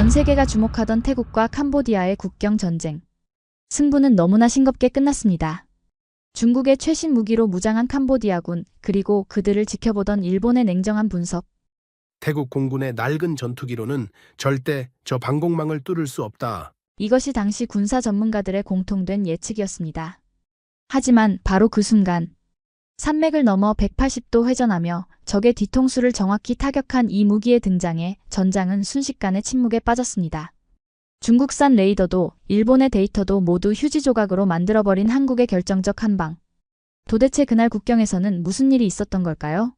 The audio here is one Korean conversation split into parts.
전 세계가 주목하던 태국과 캄보디아의 국경 전쟁. 승부는 너무나 싱겁게 끝났습니다. 중국의 최신 무기로 무장한 캄보디아군, 그리고 그들을 지켜보던 일본의 냉정한 분석. 태국 공군의 낡은 전투기로는 절대 저 방공망을 뚫을 수 없다. 이것이 당시 군사 전문가들의 공통된 예측이었습니다. 하지만 바로 그 순간, 산맥을 넘어 180도 회전하며 적의 뒤통수를 정확히 타격한 이 무기의 등장에 전장은 순식간에 침묵에 빠졌습니다. 중국산 레이더도 일본의 데이터도 모두 휴지 조각으로 만들어버린 한국의 결정적 한방. 도대체 그날 국경에서는 무슨 일이 있었던 걸까요?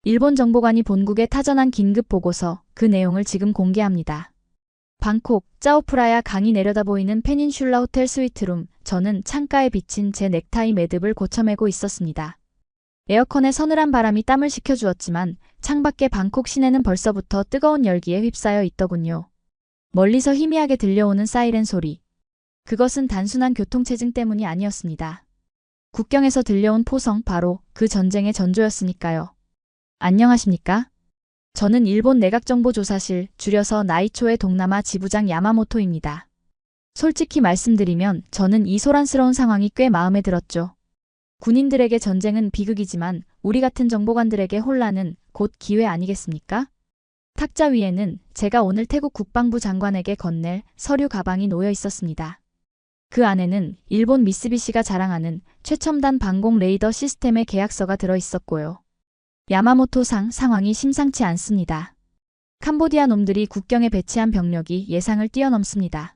일본 정보관이 본국에 타전한 긴급 보고서, 그 내용을 지금 공개합니다. 방콕, 짜오프라야 강이 내려다 보이는 페닌슐라 호텔 스위트룸. 저는 창가에 비친 제 넥타이 매듭을 고쳐매고 있었습니다. 에어컨의 서늘한 바람이 땀을 식혀주었지만 창밖의 방콕 시내는 벌써부터 뜨거운 열기에 휩싸여 있더군요. 멀리서 희미하게 들려오는 사이렌 소리. 그것은 단순한 교통체증 때문이 아니었습니다. 국경에서 들려온 포성, 바로 그 전쟁의 전조였으니까요. 안녕하십니까? 저는 일본 내각정보조사실, 줄여서 나이초의 동남아 지부장 야마모토입니다. 솔직히 말씀드리면 저는 이 소란스러운 상황이 꽤 마음에 들었죠. 군인들에게 전쟁은 비극이지만 우리 같은 정보관들에게 혼란은 곧 기회 아니겠습니까? 탁자 위에는 제가 오늘 태국 국방부 장관에게 건넬 서류 가방이 놓여 있었습니다. 그 안에는 일본 미쓰비시가 자랑하는 최첨단 방공 레이더 시스템의 계약서가 들어 있었고요. 야마모토 상황이 심상치 않습니다. 캄보디아 놈들이 국경에 배치한 병력이 예상을 뛰어넘습니다.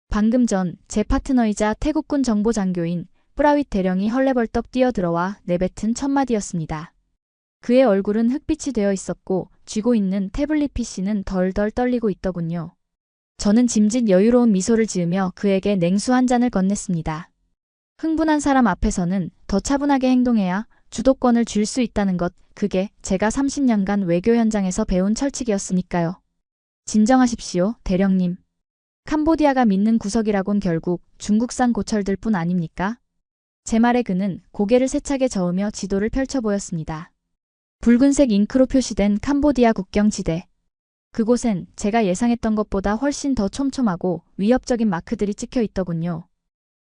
방금 전 제 파트너이자 태국군 정보장교인 뿌라윗 대령이 헐레벌떡 뛰어들어와 내뱉은 첫마디였습니다. 그의 얼굴은 흑빛이 되어 있었고 쥐고 있는 태블릿 PC는 덜덜 떨리고 있더군요. 저는 짐짓 여유로운 미소를 지으며 그에게 냉수 한 잔을 건넸습니다. 흥분한 사람 앞에서는 더 차분하게 행동해야 주도권을 쥘 수 있다는 것, 그게 제가 30년간 외교 현장에서 배운 철칙이었으니까요. 진정하십시오, 대령님. 캄보디아가 믿는 구석이라곤 결국 중국산 고철들 뿐 아닙니까? 제 말에 그는 고개를 세차게 저으며 지도를 펼쳐 보였습니다. 붉은색 잉크로 표시된 캄보디아 국경지대. 그곳엔 제가 예상했던 것보다 훨씬 더 촘촘하고 위협적인 마크들이 찍혀 있더군요.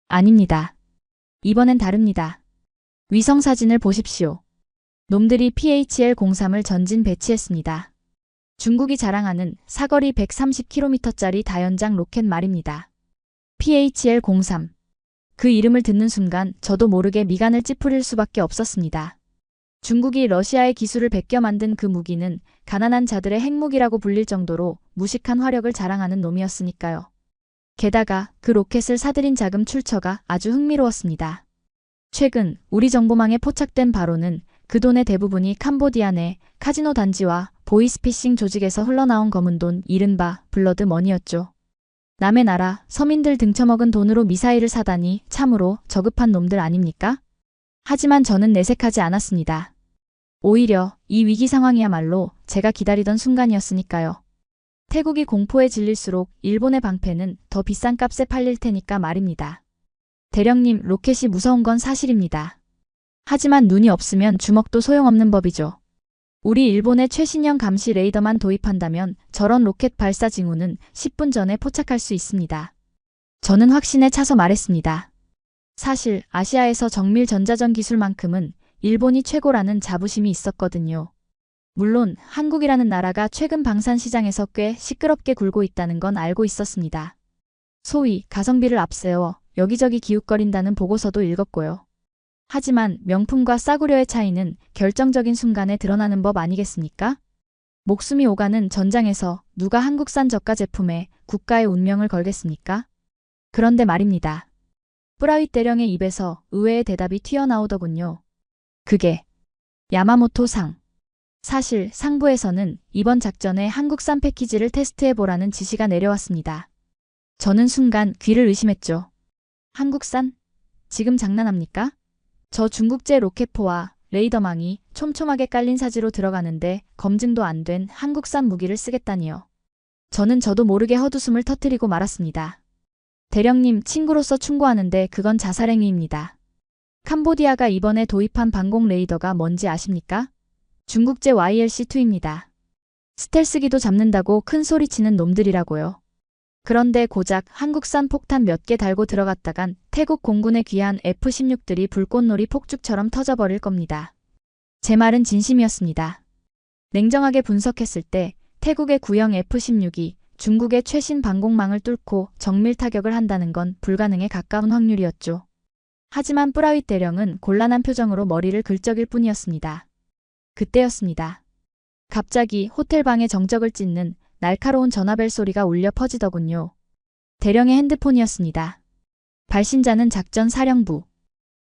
아닙니다. 이번엔 다릅니다. 위성사진을 보십시오. 놈들이 PHL-03을 전진 배치했습니다. 중국이 자랑하는 사거리 130km짜리 다연장 로켓 말입니다. PHL-03. 그 이름을 듣는 순간 저도 모르게 미간을 찌푸릴 수밖에 없었습니다. 중국이 러시아의 기술을 베껴 만든 그 무기는 가난한 자들의 핵무기라고 불릴 정도로 무식한 화력을 자랑하는 놈이었으니까요. 게다가 그 로켓을 사들인 자금 출처가 아주 흥미로웠습니다. 최근 우리 정보망에 포착된 바로는 그 돈의 대부분이 캄보디아 내 카지노 단지와 보이스피싱 조직에서 흘러나온 검은 돈, 이른바 블러드 머니였죠. 남의 나라, 서민들 등쳐먹은 돈으로 미사일을 사다니 참으로 저급한 놈들 아닙니까? 하지만 저는 내색하지 않았습니다. 오히려 이 위기 상황이야말로 제가 기다리던 순간이었으니까요. 태국이 공포에 질릴수록 일본의 방패는 더 비싼 값에 팔릴 테니까 말입니다. 대령님, 로켓이 무서운 건 사실입니다. 하지만 눈이 없으면 주먹도 소용없는 법이죠. 우리 일본의 최신형 감시 레이더만 도입한다면 저런 로켓 발사 징후는 10분 전에 포착할 수 있습니다. 저는 확신에 차서 말했습니다. 사실 아시아에서 정밀 전자전 기술만큼은 일본이 최고라는 자부심이 있었거든요. 물론 한국이라는 나라가 최근 방산 시장에서 꽤 시끄럽게 굴고 있다는 건 알고 있었습니다. 소위 가성비를 앞세워 여기저기 기웃거린다는 보고서도 읽었고요. 하지만 명품과 싸구려의 차이는 결정적인 순간에 드러나는 법 아니겠습니까? 목숨이 오가는 전장에서 누가 한국산 저가 제품에 국가의 운명을 걸겠습니까? 그런데 말입니다. 뿌라윗 대령의 입에서 의외의 대답이 튀어나오더군요. 그게 야마모토 상. 사실 상부에서는 이번 작전에 한국산 패키지를 테스트해보라는 지시가 내려왔습니다. 저는 순간 귀를 의심했죠. 한국산? 지금 장난합니까? 저 중국제 로켓포와 레이더망이 촘촘하게 깔린 사지로 들어가는데 검증도 안 된 한국산 무기를 쓰겠다니요. 저도 모르게 헛웃음을 터뜨리고 말았습니다. 대령님, 친구로서 충고하는데 그건 자살행위입니다. 캄보디아가 이번에 도입한 방공 레이더가 뭔지 아십니까? 중국제 YLC2입니다. 스텔스기도 잡는다고 큰 소리치는 놈들이라고요. 그런데 고작 한국산 폭탄 몇 개 달고 들어갔다간 태국 공군의 귀한 F-16들이 불꽃놀이 폭죽처럼 터져버릴 겁니다. 제 말은 진심이었습니다. 냉정하게 분석했을 때 태국의 구형 F-16이 중국의 최신 방공망을 뚫고 정밀 타격을 한다는 건 불가능에 가까운 확률이었죠. 하지만 뿌라윗 대령은 곤란한 표정으로 머리를 긁적일 뿐이었습니다. 그때였습니다. 갑자기 호텔방에 정적을 찢는 날카로운 전화벨 소리가 울려 퍼지더군요. 대령의 핸드폰이었습니다. 발신자는 작전 사령부.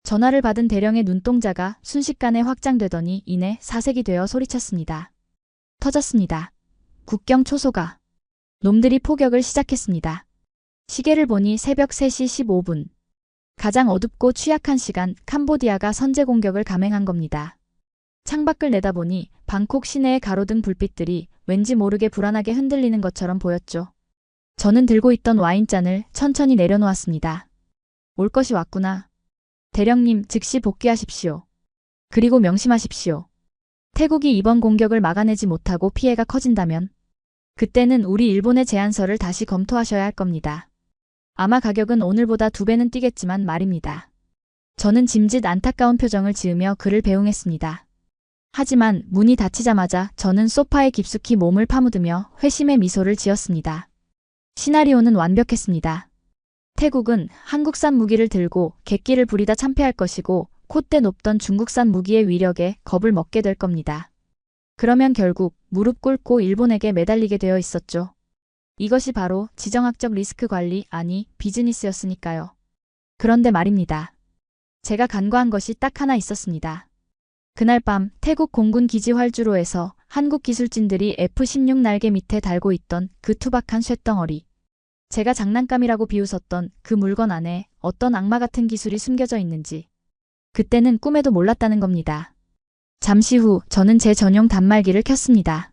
전화를 받은 대령의 눈동자가 순식간에 확장되더니 이내 사색이 되어 소리쳤습니다. 터졌습니다. 국경 초소가. 놈들이 포격을 시작했습니다. 시계를 보니 새벽 3시 15분. 가장 어둡고 취약한 시간 캄보디아가 선제 공격을 감행한 겁니다. 창밖을 내다보니 방콕 시내의 가로등 불빛들이 왠지 모르게 불안하게 흔들리는 것처럼 보였죠. 저는 들고 있던 와인잔을 천천히 내려놓았습니다. 올 것이 왔구나. 대령님 즉시 복귀하십시오. 그리고 명심하십시오. 태국이 이번 공격을 막아내지 못하고 피해가 커진다면 그때는 우리 일본의 제안서를 다시 검토하셔야 할 겁니다. 아마 가격은 오늘보다 2배는 뛰겠지만 말입니다. 저는 짐짓 안타까운 표정을 지으며 그를 배웅했습니다. 하지만 문이 닫히자마자 저는 소파에 깊숙이 몸을 파묻으며 회심의 미소를 지었습니다. 시나리오는 완벽했습니다. 태국은 한국산 무기를 들고 객기를 부리다 참패할 것이고 콧대 높던 중국산 무기의 위력에 겁을 먹게 될 겁니다. 그러면 결국 무릎 꿇고 일본에게 매달리게 되어 있었죠. 이것이 바로 지정학적 리스크 관리 아니 비즈니스였으니까요. 그런데 말입니다. 제가 간과한 것이 딱 하나 있었습니다. 그날 밤 태국 공군 기지 활주로에서 한국 기술진들이 F-16 날개 밑에 달고 있던 그 투박한 쇳덩어리. 제가 장난감이라고 비웃었던 그 물건 안에 어떤 악마 같은 기술이 숨겨져 있는지 그때는 꿈에도 몰랐다는 겁니다. 잠시 후 저는 제 전용 단말기를 켰습니다.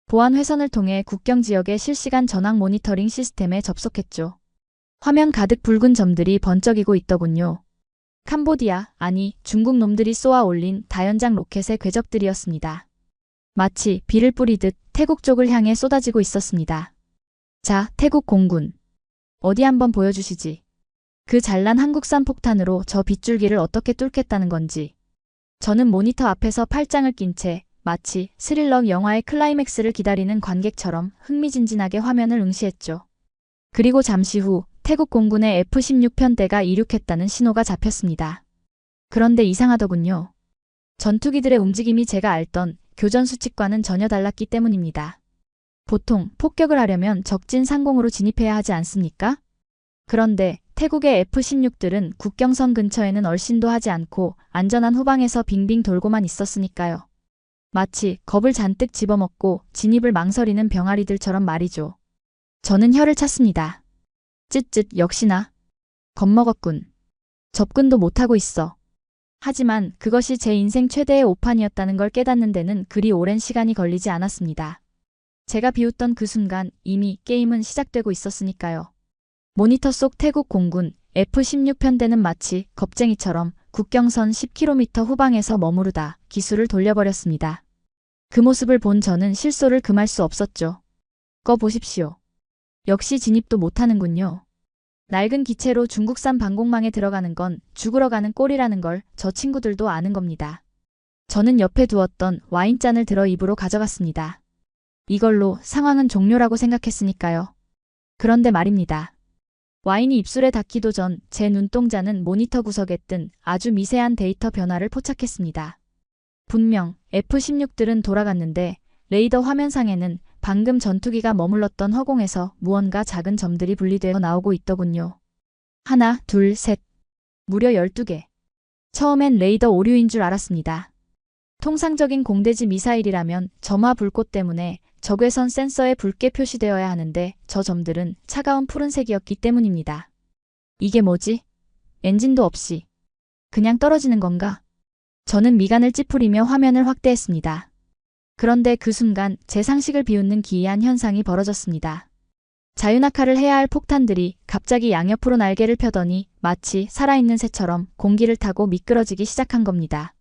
보안 회선을 통해 국경 지역의 실시간 전황 모니터링 시스템에 접속했죠. 화면 가득 붉은 점들이 번쩍이고 있더군요. 캄보디아, 아니 중국 놈들이 쏘아 올린 다연장 로켓의 궤적들이었습니다. 마치 비를 뿌리듯 태국 쪽을 향해 쏟아지고 있었습니다. 자, 태국 공군. 어디 한번 보여주시지. 그 잘난 한국산 폭탄으로 저 빗줄기를 어떻게 뚫겠다는 건지. 저는 모니터 앞에서 팔짱을 낀 채 마치 스릴러 영화의 클라이맥스를 기다리는 관객처럼 흥미진진하게 화면을 응시했죠. 그리고 잠시 후 태국 공군의 F-16 편대가 이륙했다는 신호가 잡혔습니다. 그런데 이상하더군요. 전투기들의 움직임이 제가 알던 교전 수칙과는 전혀 달랐기 때문입니다. 보통 폭격을 하려면 적진 상공으로 진입해야 하지 않습니까? 그런데 태국의 F-16들은 국경선 근처에는 얼씬도 하지 않고 안전한 후방에서 빙빙 돌고만 있었으니까요. 마치 겁을 잔뜩 집어먹고 진입을 망설이는 병아리들처럼 말이죠. 저는 혀를 찼습니다. 쯧쯧 역시나. 겁먹었군. 접근도 못하고 있어. 하지만 그것이 제 인생 최대의 오판이었다는 걸 깨닫는 데는 그리 오랜 시간이 걸리지 않았습니다. 제가 비웃던 그 순간 이미 게임은 시작되고 있었으니까요. 모니터 속 태국 공군 F-16 편대는 마치 겁쟁이처럼 국경선 10km 후방에서 머무르다 기술을 돌려버렸습니다. 그 모습을 본 저는 실소를 금할 수 없었죠. 꺼 보십시오. 역시 진입도 못하는군요. 낡은 기체로 중국산 방공망에 들어가는 건 죽으러 가는 꼴이라는 걸 저 친구들도 아는 겁니다. 저는 옆에 두었던 와인잔을 들어 입으로 가져갔습니다. 이걸로 상황은 종료라고 생각했으니까요. 그런데 말입니다. 와인이 입술에 닿기도 전 제 눈동자는 모니터 구석에 뜬 아주 미세한 데이터 변화를 포착했습니다. 분명 F-16들은 돌아갔는데 레이더 화면상에는 방금 전투기가 머물렀던 허공에서 무언가 작은 점들이 분리되어 나오고 있더군요. 하나, 둘, 셋. 무려 12개. 처음엔 레이더 오류인 줄 알았습니다. 통상적인 공대지 미사일이라면 점화 불꽃 때문에 적외선 센서에 붉게 표시되어야 하는데 저 점들은 차가운 푸른색이었기 때문입니다. 이게 뭐지? 엔진도 없이. 그냥 떨어지는 건가? 저는 미간을 찌푸리며 화면을 확대했습니다. 그런데 그 순간 제 상식을 비웃는 기이한 현상이 벌어졌습니다. 자유낙하를 해야 할 폭탄들이 갑자기 양옆으로 날개를 펴더니 마치 살아있는 새처럼 공기를 타고 미끄러지기 시작한 겁니다.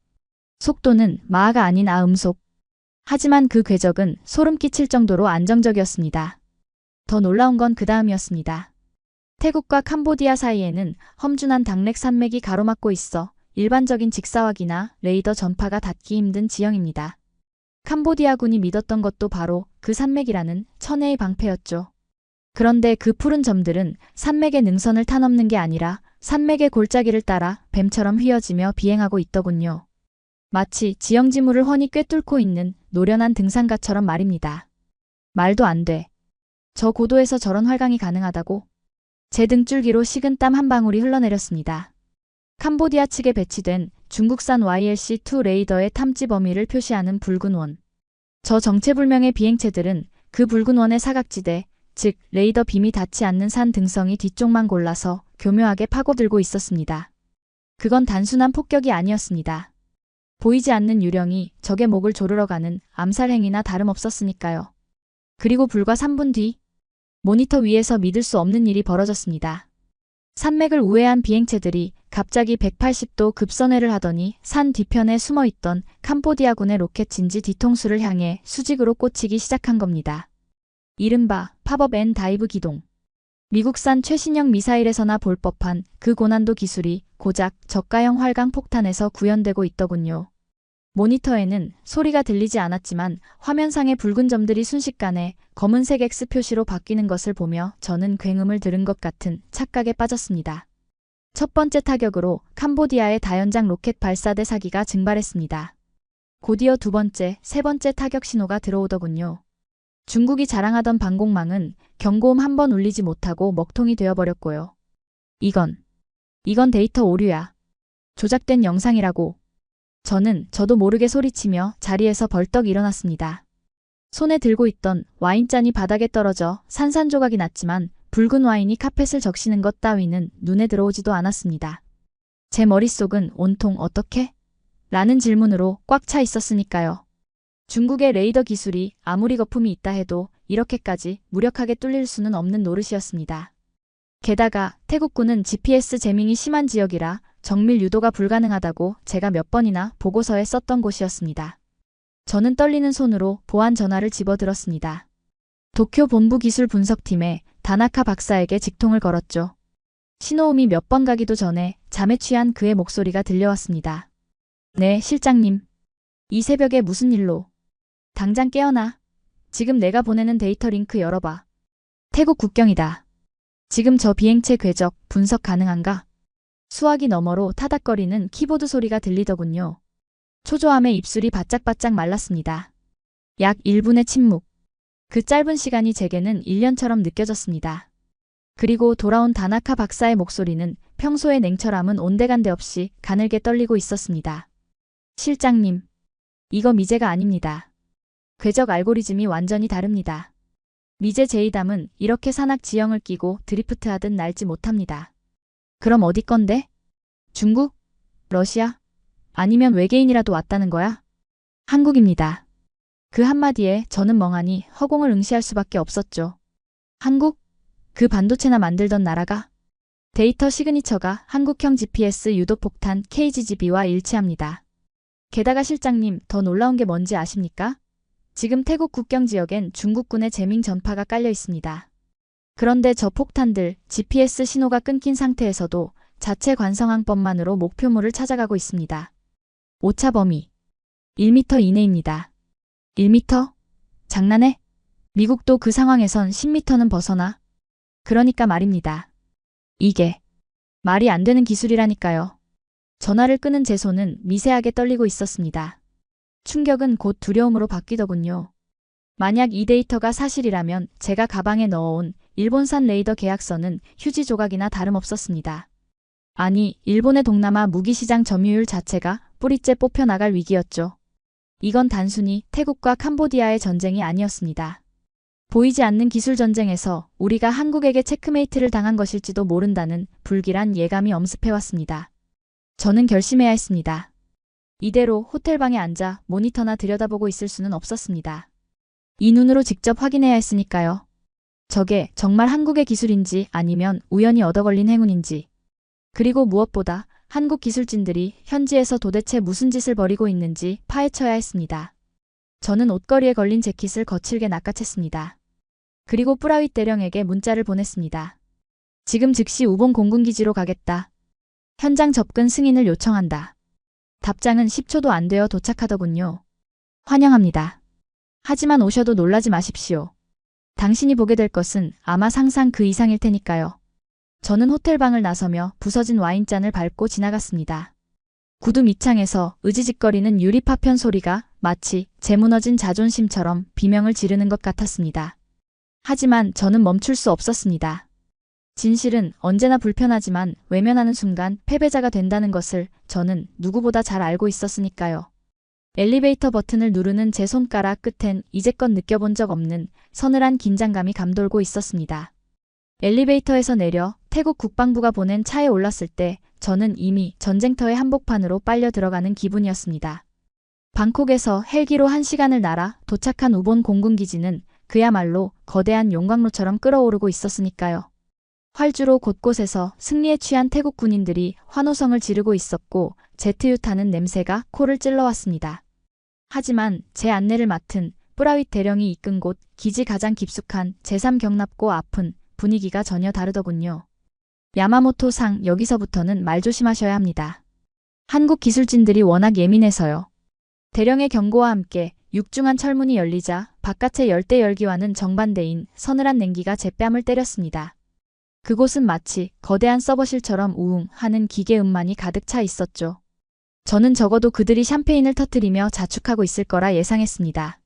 속도는 마하가 아닌 아음속. 하지만 그 궤적은 소름 끼칠 정도로 안정적이었습니다. 더 놀라운 건 그 다음이었습니다. 태국과 캄보디아 사이에는 험준한 당렉 산맥이 가로막고 있어 일반적인 직사각이나 레이더 전파가 닿기 힘든 지형입니다. 캄보디아군이 믿었던 것도 바로 그 산맥이라는 천혜의 방패였죠. 그런데 그 푸른 점들은 산맥의 능선을 타넘는 게 아니라 산맥의 골짜기를 따라 뱀처럼 휘어지며 비행하고 있더군요. 마치 지형지물을 훤히 꿰뚫고 있는 노련한 등산가처럼 말입니다. 말도 안 돼. 저 고도에서 저런 활강이 가능하다고? 제 등줄기로 식은 땀 한 방울이 흘러내렸습니다. 캄보디아 측에 배치된 중국산 YLC-2 레이더의 탐지 범위를 표시하는 붉은 원. 저 정체불명의 비행체들은 그 붉은 원의 사각지대, 즉 레이더 빔이 닿지 않는 산 등성이 뒤쪽만 골라서 교묘하게 파고들고 있었습니다. 그건 단순한 폭격이 아니었습니다. 보이지 않는 유령이 적의 목을 조르러 가는 암살 행위나 다름없었으니까요. 그리고 불과 3분 뒤, 모니터 위에서 믿을 수 없는 일이 벌어졌습니다. 산맥을 우회한 비행체들이 갑자기 180도 급선회를 하더니 산 뒤편에 숨어있던 캄보디아군의 로켓 진지 뒤통수를 향해 수직으로 꽂히기 시작한 겁니다. 이른바 팝업 앤 다이브 기동. 미국산 최신형 미사일에서나 볼 법한 그 고난도 기술이 고작 저가형 활강 폭탄에서 구현되고 있더군요. 모니터에는 소리가 들리지 않았지만 화면상의 붉은 점들이 순식간에 검은색 X 표시로 바뀌는 것을 보며 저는 굉음을 들은 것 같은 착각에 빠졌습니다. 첫 번째 타격으로 캄보디아의 다연장 로켓 발사대 사기가 증발했습니다. 곧이어 두 번째, 세 번째 타격 신호가 들어오더군요. 중국이 자랑하던 방공망은 경고음 한 번 울리지 못하고 먹통이 되어버렸고요. 이건 데이터 오류야. 조작된 영상이라고. 저도 모르게 소리치며 자리에서 벌떡 일어났습니다. 손에 들고 있던 와인잔이 바닥에 떨어져 산산조각이 났지만 붉은 와인이 카펫을 적시는 것 따위는 눈에 들어오지도 않았습니다. 제 머릿속은 온통 어떻게? 라는 질문으로 꽉 차 있었으니까요. 중국의 레이더 기술이 아무리 거품이 있다 해도 이렇게까지 무력하게 뚫릴 수는 없는 노릇이었습니다. 게다가 태국군은 GPS 재밍이 심한 지역이라 정밀 유도가 불가능하다고 제가 몇 번이나 보고서에 썼던 곳이었습니다. 저는 떨리는 손으로 보안 전화를 집어들었습니다. 도쿄 본부 기술 분석팀에 다나카 박사에게 직통을 걸었죠. 신호음이 몇 번 가기도 전에 잠에 취한 그의 목소리가 들려왔습니다. 네, 실장님. 이 새벽에 무슨 일로? 당장 깨어나. 지금 내가 보내는 데이터 링크 열어봐. 태국 국경이다. 지금 저 비행체 궤적 분석 가능한가? 수화기 너머로 타닥거리는 키보드 소리가 들리더군요. 초조함에 입술이 바짝바짝 말랐습니다. 약 1분의 침묵. 그 짧은 시간이 제게는 1년처럼 느껴졌습니다. 그리고 돌아온 다나카 박사의 목소리는 평소의 냉철함은 온데간데 없이 가늘게 떨리고 있었습니다. 실장님, 이거 미제가 아닙니다. 궤적 알고리즘이 완전히 다릅니다. 미제 제이담은 이렇게 산악 지형을 끼고 드리프트하듯 날지 못합니다. 그럼 어디 건데? 중국? 러시아? 아니면 외계인이라도 왔다는 거야? 한국입니다. 그 한마디에 저는 멍하니 허공을 응시할 수밖에 없었죠. 한국? 그 반도체나 만들던 나라가? 데이터 시그니처가 한국형 GPS 유도폭탄 KGGB와 일치합니다. 게다가 실장님, 더 놀라운 게 뭔지 아십니까? 지금 태국 국경 지역엔 중국군의 재밍 전파가 깔려 있습니다. 그런데 저 폭탄들 GPS 신호가 끊긴 상태에서도 자체 관성항법만으로 목표물을 찾아가고 있습니다. 오차 범위 1m 이내입니다. 1m? 장난해? 미국도 그 상황에선 10m는 벗어나? 그러니까 말입니다. 이게 말이 안 되는 기술이라니까요. 전화를 끄는 제 손은 미세하게 떨리고 있었습니다. 충격은 곧 두려움으로 바뀌더군요. 만약 이 데이터가 사실이라면 제가 가방에 넣어온 일본산 레이더 계약서는 휴지 조각이나 다름없었습니다. 아니, 일본의 동남아 무기시장 점유율 자체가 뿌리째 뽑혀나갈 위기였죠. 이건 단순히 태국과 캄보디아의 전쟁이 아니었습니다. 보이지 않는 기술 전쟁에서 우리가 한국에게 체크메이트를 당한 것일지도 모른다는 불길한 예감이 엄습해왔습니다. 저는 결심해야 했습니다. 이대로 호텔방에 앉아 모니터나 들여다보고 있을 수는 없었습니다. 이 눈으로 직접 확인해야 했으니까요. 저게 정말 한국의 기술인지 아니면 우연히 얻어걸린 행운인지. 그리고 무엇보다 한국 기술진들이 현지에서 도대체 무슨 짓을 벌이고 있는지 파헤쳐야 했습니다. 저는 옷걸이에 걸린 재킷을 거칠게 낚아챘습니다. 그리고 뿌라윗 대령에게 문자를 보냈습니다. 지금 즉시 우본 공군기지로 가겠다. 현장 접근 승인을 요청한다. 답장은 10초도 안 되어 도착하더군요. 환영합니다. 하지만 오셔도 놀라지 마십시오. 당신이 보게 될 것은 아마 상상 그 이상일 테니까요. 저는 호텔방을 나서며 부서진 와인잔을 밟고 지나갔습니다. 구두 밑창에서 으지직거리는 유리 파편 소리가 마치 제 무너진 자존심처럼 비명을 지르는 것 같았습니다. 하지만 저는 멈출 수 없었습니다. 진실은 언제나 불편하지만 외면하는 순간 패배자가 된다는 것을 저는 누구보다 잘 알고 있었으니까요. 엘리베이터 버튼을 누르는 제 손가락 끝엔 이제껏 느껴본 적 없는 서늘한 긴장감이 감돌고 있었습니다. 엘리베이터에서 내려 태국 국방부가 보낸 차에 올랐을 때 저는 이미 전쟁터의 한복판으로 빨려 들어가는 기분이었습니다. 방콕에서 헬기로 1시간을 날아 도착한 우본 공군기지는 그야말로 거대한 용광로처럼 끓어오르고 있었으니까요. 활주로 곳곳에서 승리에 취한 태국 군인들이 환호성을 지르고 있었고 제트유 타는 냄새가 코를 찔러왔습니다. 하지만 제 안내를 맡은 뿌라윗 대령이 이끈 곳 기지 가장 깊숙한 제3경납고 앞은 분위기가 전혀 다르더군요. 야마모토 상 여기서부터는 말 조심하셔야 합니다. 한국 기술진들이 워낙 예민해서요. 대령의 경고와 함께 육중한 철문이 열리자 바깥의 열대 열기와는 정반대인 서늘한 냉기가 제 뺨을 때렸습니다. 그곳은 마치 거대한 서버실처럼 우웅 하는 기계 음만이 가득 차 있었죠. 저는 적어도 그들이 샴페인을 터뜨리며 자축하고 있을 거라 예상했습니다.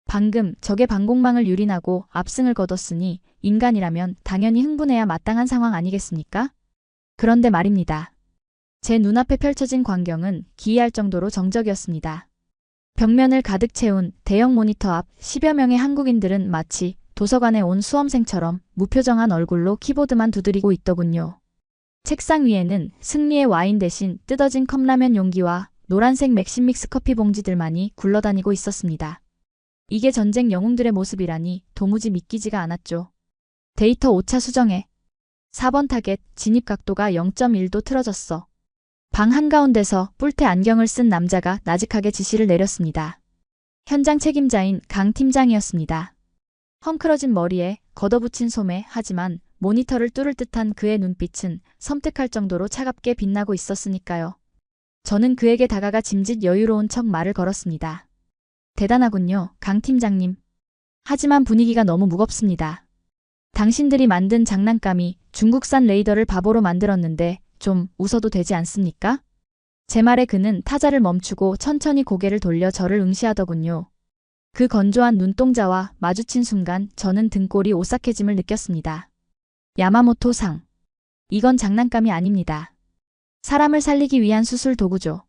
방금 적의 방공망을 유린하고 압승을 거뒀으니 인간이라면 당연히 흥분해야 마땅한 상황 아니겠습니까? 그런데 말입니다. 제 눈앞에 펼쳐진 광경은 기이할 정도로 정적이었습니다. 벽면을 가득 채운 대형 모니터 앞 10여 명의 한국인들은 마치 도서관에 온 수험생처럼 무표정한 얼굴로 키보드만 두드리고 있더군요. 책상 위에는 승리의 와인 대신 뜯어진 컵라면 용기와 노란색 맥심 믹스 커피 봉지들만이 굴러다니고 있었습니다. 이게 전쟁 영웅들의 모습이라니 도무지 믿기지가 않았죠. 데이터 오차 수정해. 4번 타겟 진입 각도가 0.1도 틀어졌어. 방 한가운데서 뿔테 안경을 쓴 남자가 나직하게 지시를 내렸습니다. 현장 책임자인 강 팀장이었습니다. 헝클어진 머리에 걷어붙인 소매 하지만 모니터를 뚫을 듯한 그의 눈빛은 섬뜩할 정도로 차갑게 빛나고 있었으니까요. 저는 그에게 다가가 짐짓 여유로운 척 말을 걸었습니다. 대단하군요, 강 팀장님. 하지만 분위기가 너무 무겁습니다. 당신들이 만든 장난감이 중국산 레이더를 바보로 만들었는데 좀 웃어도 되지 않습니까? 제 말에 그는 타자를 멈추고 천천히 고개를 돌려 저를 응시하더군요. 그 건조한 눈동자와 마주친 순간 저는 등골이 오싹해짐을 느꼈습니다. 야마모토 상. 이건 장난감이 아닙니다. 사람을 살리기 위한 수술 도구죠.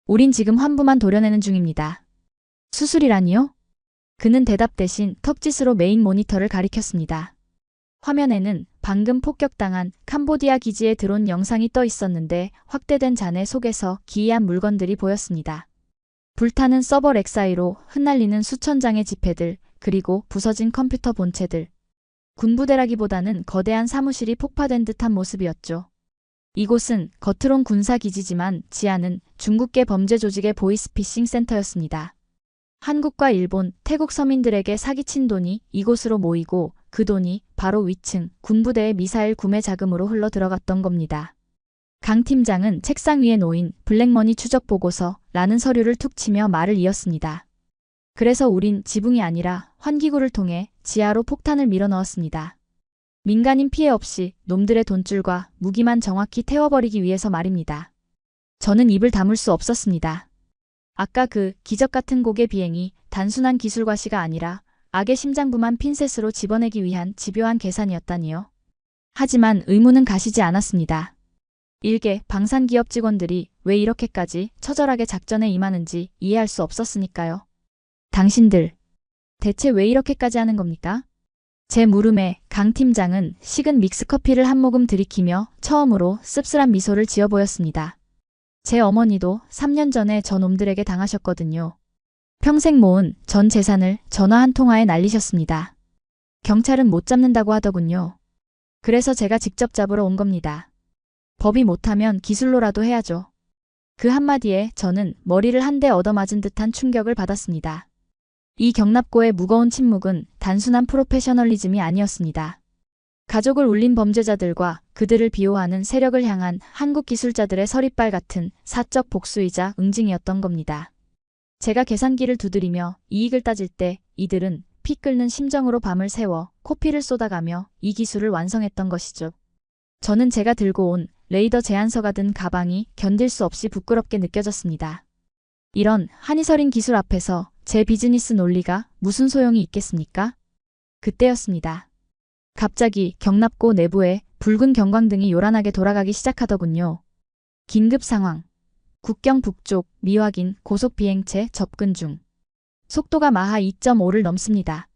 우린 지금 환부만 도려내는 중입니다. 수술이라니요? 그는 대답 대신 턱짓으로 메인 모니터를 가리켰습니다. 화면에는 방금 폭격당한 캄보디아 기지에 들어온 영상이 떠 있었는데 확대된 잔해 속에서 기이한 물건들이 보였습니다. 불타는 서버 렉 사이로 흩날리는 수천 장의 지폐들, 그리고 부서진 컴퓨터 본체들. 군부대라기보다는 거대한 사무실이 폭파된 듯한 모습이었죠. 이곳은 겉으론 군사기지지만 지하는 중국계 범죄 조직의 보이스피싱 센터였습니다. 한국과 일본, 태국 서민들에게 사기친 돈이 이곳으로 모이고 그 돈이 바로 위층 군부대의 미사일 구매 자금으로 흘러 들어갔던 겁니다. 강 팀장은 책상 위에 놓인 블랙머니 추적 보고서라는 서류를 툭 치며 말을 이었습니다. 그래서 우린 지붕이 아니라 환기구를 통해 지하로 폭탄을 밀어넣었습니다. 민간인 피해 없이 놈들의 돈줄과 무기만 정확히 태워버리기 위해서 말입니다. 저는 입을 다물 수 없었습니다. 아까 그 기적 같은 고개 비행이 단순한 기술 과시가 아니라 악의 심장부만 핀셋으로 집어내기 위한 집요한 계산이었다니요. 하지만 의문은 가시지 않았습니다. 일개 방산기업 직원들이 왜 이렇게까지 처절하게 작전에 임하는지 이해할 수 없었으니까요. 당신들, 대체 왜 이렇게까지 하는 겁니까? 제 물음에 강 팀장은 식은 믹스커피를 한 모금 들이키며 처음으로 씁쓸한 미소를 지어 보였습니다. 제 어머니도 3년 전에 저 놈들에게 당하셨거든요. 평생 모은 전 재산을 전화 한 통화에 날리셨습니다. 경찰은 못 잡는다고 하더군요. 그래서 제가 직접 잡으러 온 겁니다. 법이 못하면 기술로라도 해야죠. 그 한마디에 저는 머리를 한 대 얻어맞은 듯한 충격을 받았습니다. 이 경납고의 무거운 침묵은 단순한 프로페셔널리즘이 아니었습니다. 가족을 울린 범죄자들과 그들을 비호하는 세력을 향한 한국 기술자들의 서리빨 같은 사적 복수이자 응징이었던 겁니다. 제가 계산기를 두드리며 이익을 따질 때 이들은 피 끓는 심정으로 밤을 새워 코피를 쏟아가며 이 기술을 완성했던 것이죠. 저는 제가 들고 온 레이더 제안서가 든 가방이 견딜 수 없이 부끄럽게 느껴졌습니다. 이런 한이 서린 기술 앞에서 제 비즈니스 논리가 무슨 소용이 있겠습니까? 그때였습니다. 갑자기 경납고 내부에 붉은 경광등이 요란하게 돌아가기 시작하더군요. 긴급 상황. 국경 북쪽 미확인 고속 비행체 접근 중. 속도가 마하 2.5를 넘습니다.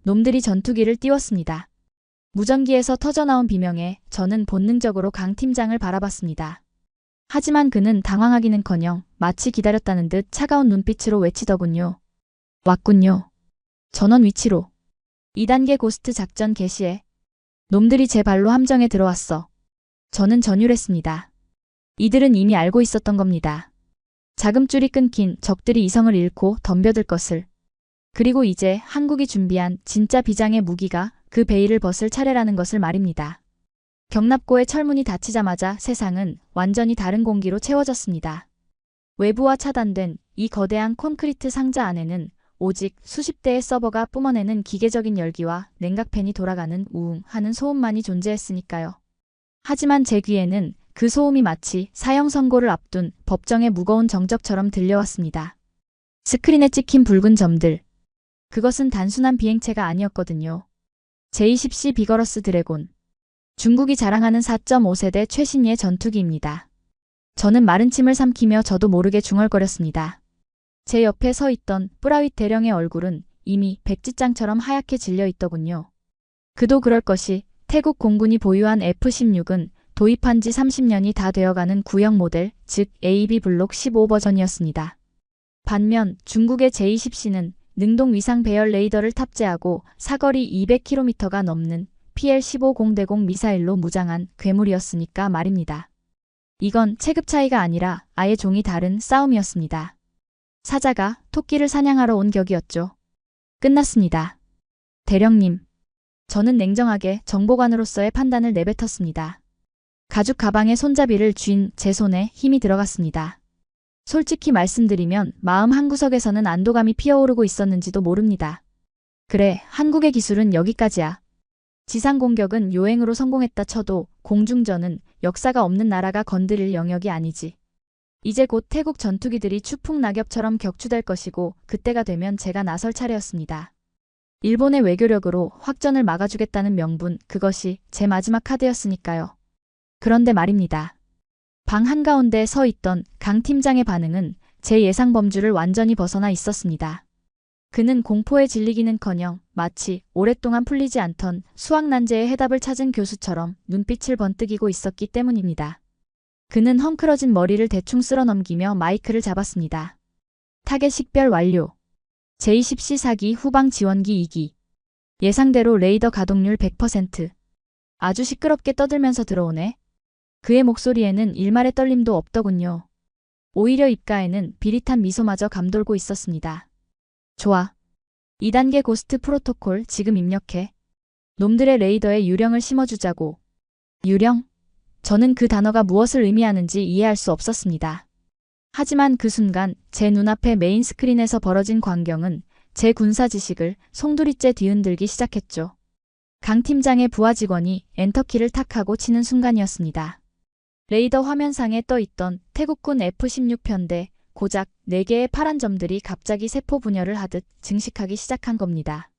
놈들이 전투기를 띄웠습니다. 무전기에서 터져나온 비명에 저는 본능적으로 강 팀장을 바라봤습니다. 하지만 그는 당황하기는커녕 마치 기다렸다는 듯 차가운 눈빛으로 외치더군요. 왔군요. 전원 위치로. 2단계 고스트 작전 개시해. 놈들이 제 발로 함정에 들어왔어. 저는 전율했습니다. 이들은 이미 알고 있었던 겁니다. 자금줄이 끊긴 적들이 이성을 잃고 덤벼들 것을. 그리고 이제 한국이 준비한 진짜 비장의 무기가 그 베일을 벗을 차례라는 것을 말입니다. 경납고의 철문이 닫히자마자 세상은 완전히 다른 공기로 채워졌습니다. 외부와 차단된 이 거대한 콘크리트 상자 안에는 오직 수십 대의 서버가 뿜어내는 기계적인 열기와 냉각팬이 돌아가는 우웅 하는 소음만이 존재했으니까요. 하지만 제 귀에는 그 소음이 마치 사형 선고를 앞둔 법정의 무거운 정적처럼 들려왔습니다. 스크린에 찍힌 붉은 점들. 그것은 단순한 비행체가 아니었거든요. J-10C 비거러스 드래곤. 중국이 자랑하는 4.5세대 최신의 전투기입니다. 저는 마른 침을 삼키며 저도 모르게 중얼거렸습니다. 제 옆에 서 있던 뿌라윗 대령의 얼굴은 이미 백지장처럼 하얗게 질려 있더군요. 그도 그럴 것이 태국 공군이 보유한 F-16은 도입한 지 30년이 다 되어가는 구형 모델, 즉 AB 블록 15 버전이었습니다. 반면 중국의 J-10C는 능동 위상 배열 레이더를 탑재하고 사거리 200km가 넘는 PL-15 공대공 미사일로 무장한 괴물이었으니까 말입니다. 이건 체급 차이가 아니라 아예 종이 다른 싸움이었습니다. 사자가 토끼를 사냥하러 온 격이었죠. 끝났습니다. 대령님. 저는 냉정하게 정보관으로서의 판단을 내뱉었습니다. 가죽 가방의 손잡이를 쥔 제 손에 힘이 들어갔습니다. 솔직히 말씀드리면 마음 한구석에서는 안도감이 피어오르고 있었는지도 모릅니다. 그래, 한국의 기술은 여기까지야. 지상 공격은 요행으로 성공했다 쳐도 공중전은 역사가 없는 나라가 건드릴 영역이 아니지. 이제 곧 태국 전투기들이 추풍 낙엽처럼 격추될 것이고 그때가 되면 제가 나설 차례였습니다. 일본의 외교력으로 확전을 막아주겠다는 명분, 그것이 제 마지막 카드였으니까요. 그런데 말입니다. 방 한가운데 서 있던 강 팀장의 반응은 제 예상 범주를 완전히 벗어나 있었습니다. 그는 공포에 질리기는커녕 마치 오랫동안 풀리지 않던 수학 난제의 해답을 찾은 교수처럼 눈빛을 번뜩이고 있었기 때문입니다. 그는 헝클어진 머리를 대충 쓸어넘기며 마이크를 잡았습니다. 타겟 식별 완료. J-10C 사기 후방 지원기 2기. 예상대로 레이더 가동률 100%. 아주 시끄럽게 떠들면서 들어오네. 그의 목소리에는 일말의 떨림도 없더군요. 오히려 입가에는 비릿한 미소마저 감돌고 있었습니다. 좋아. 2단계 고스트 프로토콜 지금 입력해. 놈들의 레이더에 유령을 심어주자고. 유령? 저는 그 단어가 무엇을 의미하는지 이해할 수 없었습니다. 하지만 그 순간 제 눈앞의 메인 스크린에서 벌어진 광경은 제 군사 지식을 송두리째 뒤흔들기 시작했죠. 강 팀장의 부하 직원이 엔터키를 탁하고 치는 순간이었습니다. 레이더 화면상에 떠있던 태국군 F-16 편대 고작 4개의 파란 점들이 갑자기 세포 분열을 하듯 증식하기 시작한 겁니다.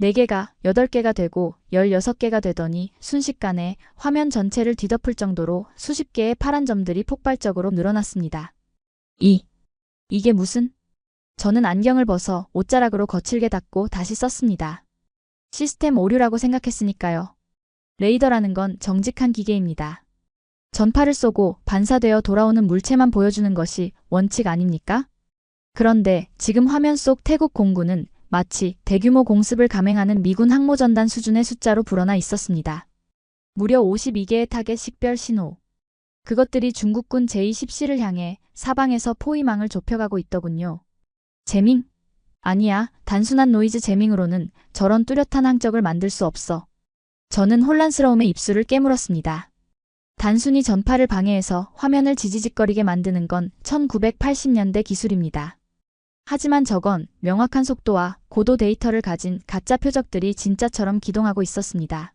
4개가 8개가 되고 16개가 되더니 순식간에 화면 전체를 뒤덮을 정도로 수십 개의 파란 점들이 폭발적으로 늘어났습니다. 이게 무슨? 저는 안경을 벗어 옷자락으로 거칠게 닦고 다시 썼습니다. 시스템 오류라고 생각했으니까요. 레이더라는 건 정직한 기계입니다. 전파를 쏘고 반사되어 돌아오는 물체만 보여주는 것이 원칙 아닙니까? 그런데 지금 화면 속 태국 공군은 마치 대규모 공습을 감행하는 미군 항모전단 수준의 숫자로 불어나 있었습니다. 무려 52개의 타겟 식별 신호. 그것들이 중국군 J-10C를 향해 사방에서 포위망을 좁혀가고 있더군요. 재밍? 아니야, 단순한 노이즈 제밍으로는 저런 뚜렷한 항적을 만들 수 없어. 저는 혼란스러움에 입술을 깨물었습니다. 단순히 전파를 방해해서 화면을 지지직거리게 만드는 건 1980년대 기술입니다. 하지만 저건 명확한 속도와 고도 데이터를 가진 가짜 표적들이 진짜처럼 기동하고 있었습니다.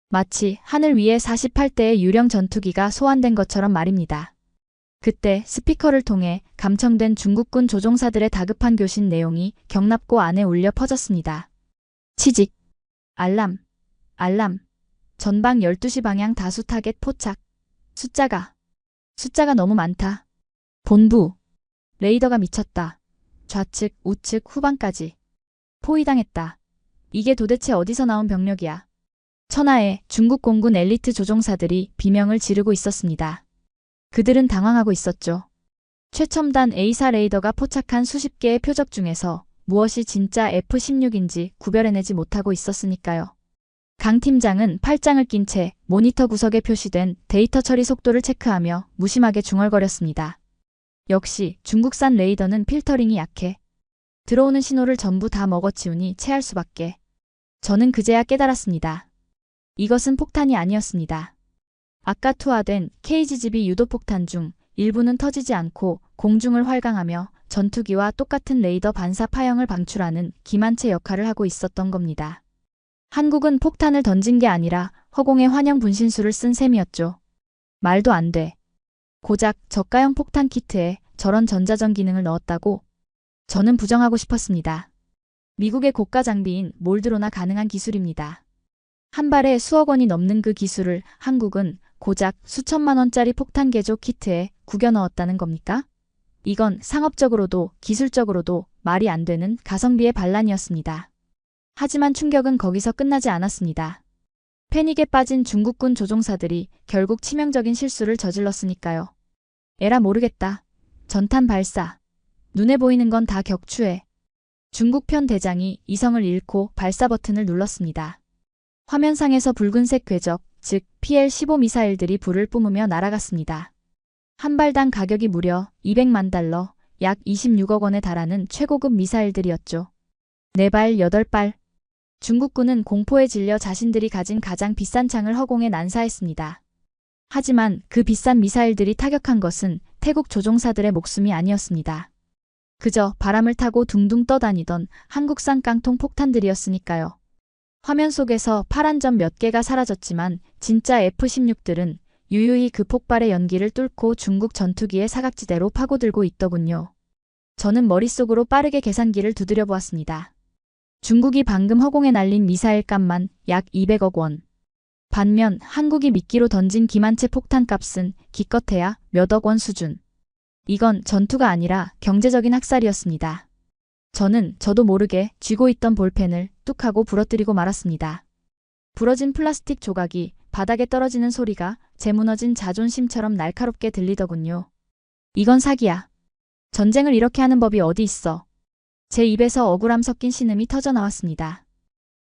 마치 하늘 위에 48대의 유령 전투기가 소환된 것처럼 말입니다. 그때 스피커를 통해 감청된 중국군 조종사들의 다급한 교신 내용이 경납고 안에 울려 퍼졌습니다. 치직, 알람, 알람, 전방 12시 방향 다수 타겟 포착, 숫자가 너무 많다. 본부, 레이더가 미쳤다. 좌측, 우측, 후방까지. 포위당했다. 이게 도대체 어디서 나온 병력이야. 천하의 중국 공군 엘리트 조종사들이 비명을 지르고 있었습니다. 그들은 당황하고 있었죠. 최첨단 A사 레이더가 포착한 수십 개의 표적 중에서 무엇이 진짜 F-16인지 구별해내지 못하고 있었으니까요. 강 팀장은 팔짱을 낀 채 모니터 구석에 표시된 데이터 처리 속도를 체크하며 무심하게 중얼거렸습니다. 역시 중국산 레이더는 필터링이 약해. 들어오는 신호를 전부 다 먹어치우니 체할 수밖에. 저는 그제야 깨달았습니다. 이것은 폭탄이 아니었습니다. 아까 투하된 KGB 유도폭탄 중 일부는 터지지 않고 공중을 활강하며 전투기와 똑같은 레이더 반사 파형을 방출하는 기만체 역할을 하고 있었던 겁니다. 한국은 폭탄을 던진 게 아니라 허공에 환영 분신술을 쓴 셈이었죠. 말도 안 돼. 고작 저가형 폭탄 키트에 저런 전자전 기능을 넣었다고? 저는 부정하고 싶었습니다. 미국의 고가 장비인 몰드로나 가능한 기술입니다. 한 발에 수억 원이 넘는 그 기술을 한국은 고작 수천만 원짜리 폭탄 개조 키트에 구겨 넣었다는 겁니까? 이건 상업적으로도 기술적으로도 말이 안 되는 가성비의 반란이었습니다. 하지만 충격은 거기서 끝나지 않았습니다. 패닉에 빠진 중국군 조종사들이 결국 치명적인 실수를 저질렀으니까요. 에라 모르겠다. 전탄 발사. 눈에 보이는 건 다 격추해. 중국 편 대장이 이성을 잃고 발사 버튼을 눌렀습니다. 화면상에서 붉은색 궤적, 즉 PL-15 미사일들이 불을 뿜으며 날아갔습니다. 한 발당 가격이 무려 200만 달러, 약 26억 원에 달하는 최고급 미사일들이었죠. 4발, 8발. 중국군은 공포에 질려 자신들이 가진 가장 비싼 창을 허공에 난사했습니다. 하지만 그 비싼 미사일들이 타격한 것은 태국 조종사들의 목숨이 아니었습니다. 그저 바람을 타고 둥둥 떠다니던 한국산 깡통 폭탄들이었으니까요. 화면 속에서 파란 점 몇 개가 사라졌지만 진짜 F-16들은 유유히 그 폭발의 연기를 뚫고 중국 전투기의 사각지대로 파고들고 있더군요. 저는 머릿속으로 빠르게 계산기를 두드려 보았습니다. 중국이 방금 허공에 날린 미사일 값만 약 200억 원. 반면 한국이 미끼로 던진 기만체 폭탄 값은 기껏해야 몇억 원 수준. 이건 전투가 아니라 경제적인 학살이었습니다. 저는 저도 모르게 쥐고 있던 볼펜을 뚝 하고 부러뜨리고 말았습니다. 부러진 플라스틱 조각이 바닥에 떨어지는 소리가 제 무너진 자존심처럼 날카롭게 들리더군요. 이건 사기야. 전쟁을 이렇게 하는 법이 어디 있어. 제 입에서 억울함 섞인 신음이 터져 나왔습니다.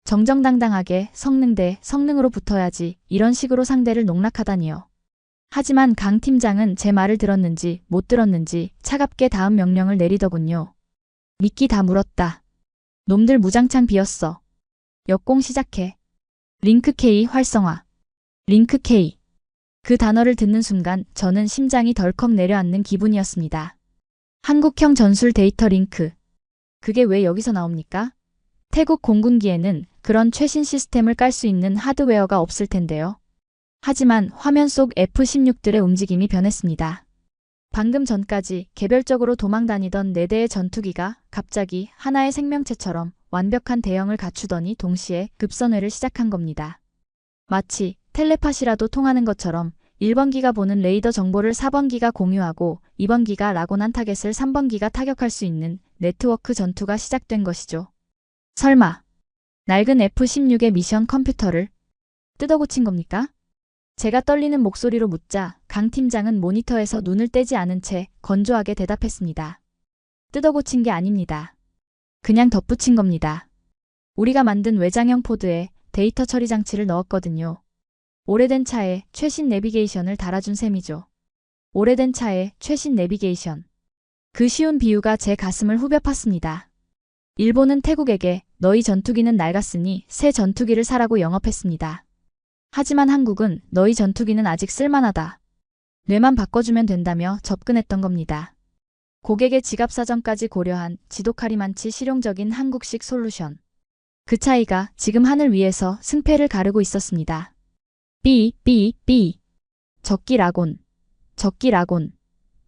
정정당당하게 성능 대 성능으로 붙어야지 이런 식으로 상대를 농락하다니요. 하지만 강 팀장은 제 말을 들었는지 못 들었는지 차갑게 다음 명령을 내리더군요. 미끼 다 물었다. 놈들 무장창 비었어. 역공 시작해. 링크 K 활성화. 링크 K. 그 단어를 듣는 순간 저는 심장이 덜컥 내려앉는 기분이었습니다. 한국형 전술 데이터 링크. 그게 왜 여기서 나옵니까? 태국 공군기에는 그런 최신 시스템을 깔 수 있는 하드웨어가 없을 텐데요. 하지만 화면 속 F-16들의 움직임이 변했습니다. 방금 전까지 개별적으로 도망다니던 4대의 전투기가 갑자기 하나의 생명체처럼 완벽한 대형을 갖추더니 동시에 급선회를 시작한 겁니다. 마치 텔레파시라도 통하는 것처럼 1번기가 보는 레이더 정보를 4번기가 공유하고 2번기가 라고난 타겟을 3번기가 타격할 수 있는 네트워크 전투가 시작된 것이죠. 설마 낡은 F-16의 미션 컴퓨터를 뜯어고친 겁니까? 제가 떨리는 목소리로 묻자 강 팀장은 모니터에서 눈을 떼지 않은 채 건조하게 대답했습니다. 뜯어고친 게 아닙니다. 그냥 덧붙인 겁니다. 우리가 만든 외장형 포드에 데이터 처리 장치를 넣었거든요. 오래된 차에 최신 내비게이션을 달아준 셈이죠. 오래된 차에 최신 내비게이션. 그 쉬운 비유가 제 가슴을 후벼 팠습니다. 일본은 태국에게 너희 전투기는 낡았으니 새 전투기를 사라고 영업했습니다. 하지만 한국은 너희 전투기는 아직 쓸만하다. 뇌만 바꿔주면 된다며 접근했던 겁니다. 고객의 지갑 사정까지 고려한 지독하리만치 실용적인 한국식 솔루션. 그 차이가 지금 하늘 위에서 승패를 가르고 있었습니다. 삐. 적기라곤.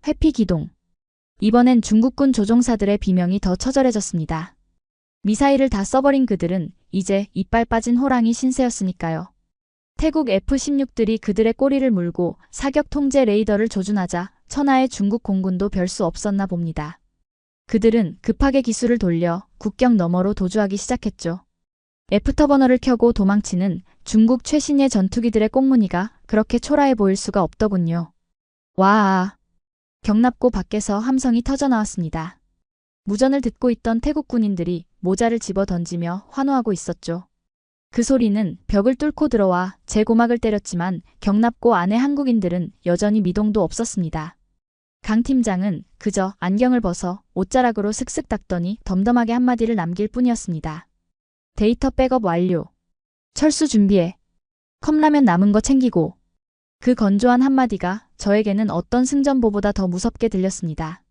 회피기동. 이번엔 중국군 조종사들의 비명이 더 처절해졌습니다. 미사일을 다 써버린 그들은 이제 이빨 빠진 호랑이 신세였으니까요. 태국 F-16들이 그들의 꼬리를 물고 사격 통제 레이더를 조준하자 천하의 중국 공군도 별 수 없었나 봅니다. 그들은 급하게 기술을 돌려 국경 너머로 도주하기 시작했죠. 애프터버너를 켜고 도망치는 중국 최신의 전투기들의 꽁무니가 그렇게 초라해 보일 수가 없더군요. 와, 경납고 밖에서 함성이 터져나왔습니다. 무전을 듣고 있던 태국 군인들이 모자를 집어 던지며 환호하고 있었죠. 그 소리는 벽을 뚫고 들어와 제 고막을 때렸지만 경납고 안의 한국인들은 여전히 미동도 없었습니다. 강 팀장은 그저 안경을 벗어 옷자락으로 슥슥 닦더니 덤덤하게 한마디를 남길 뿐이었습니다. 데이터 백업 완료. 철수 준비해. 컵라면 남은 거 챙기고. 그 건조한 한마디가 저에게는 어떤 승전보보다 더 무섭게 들렸습니다.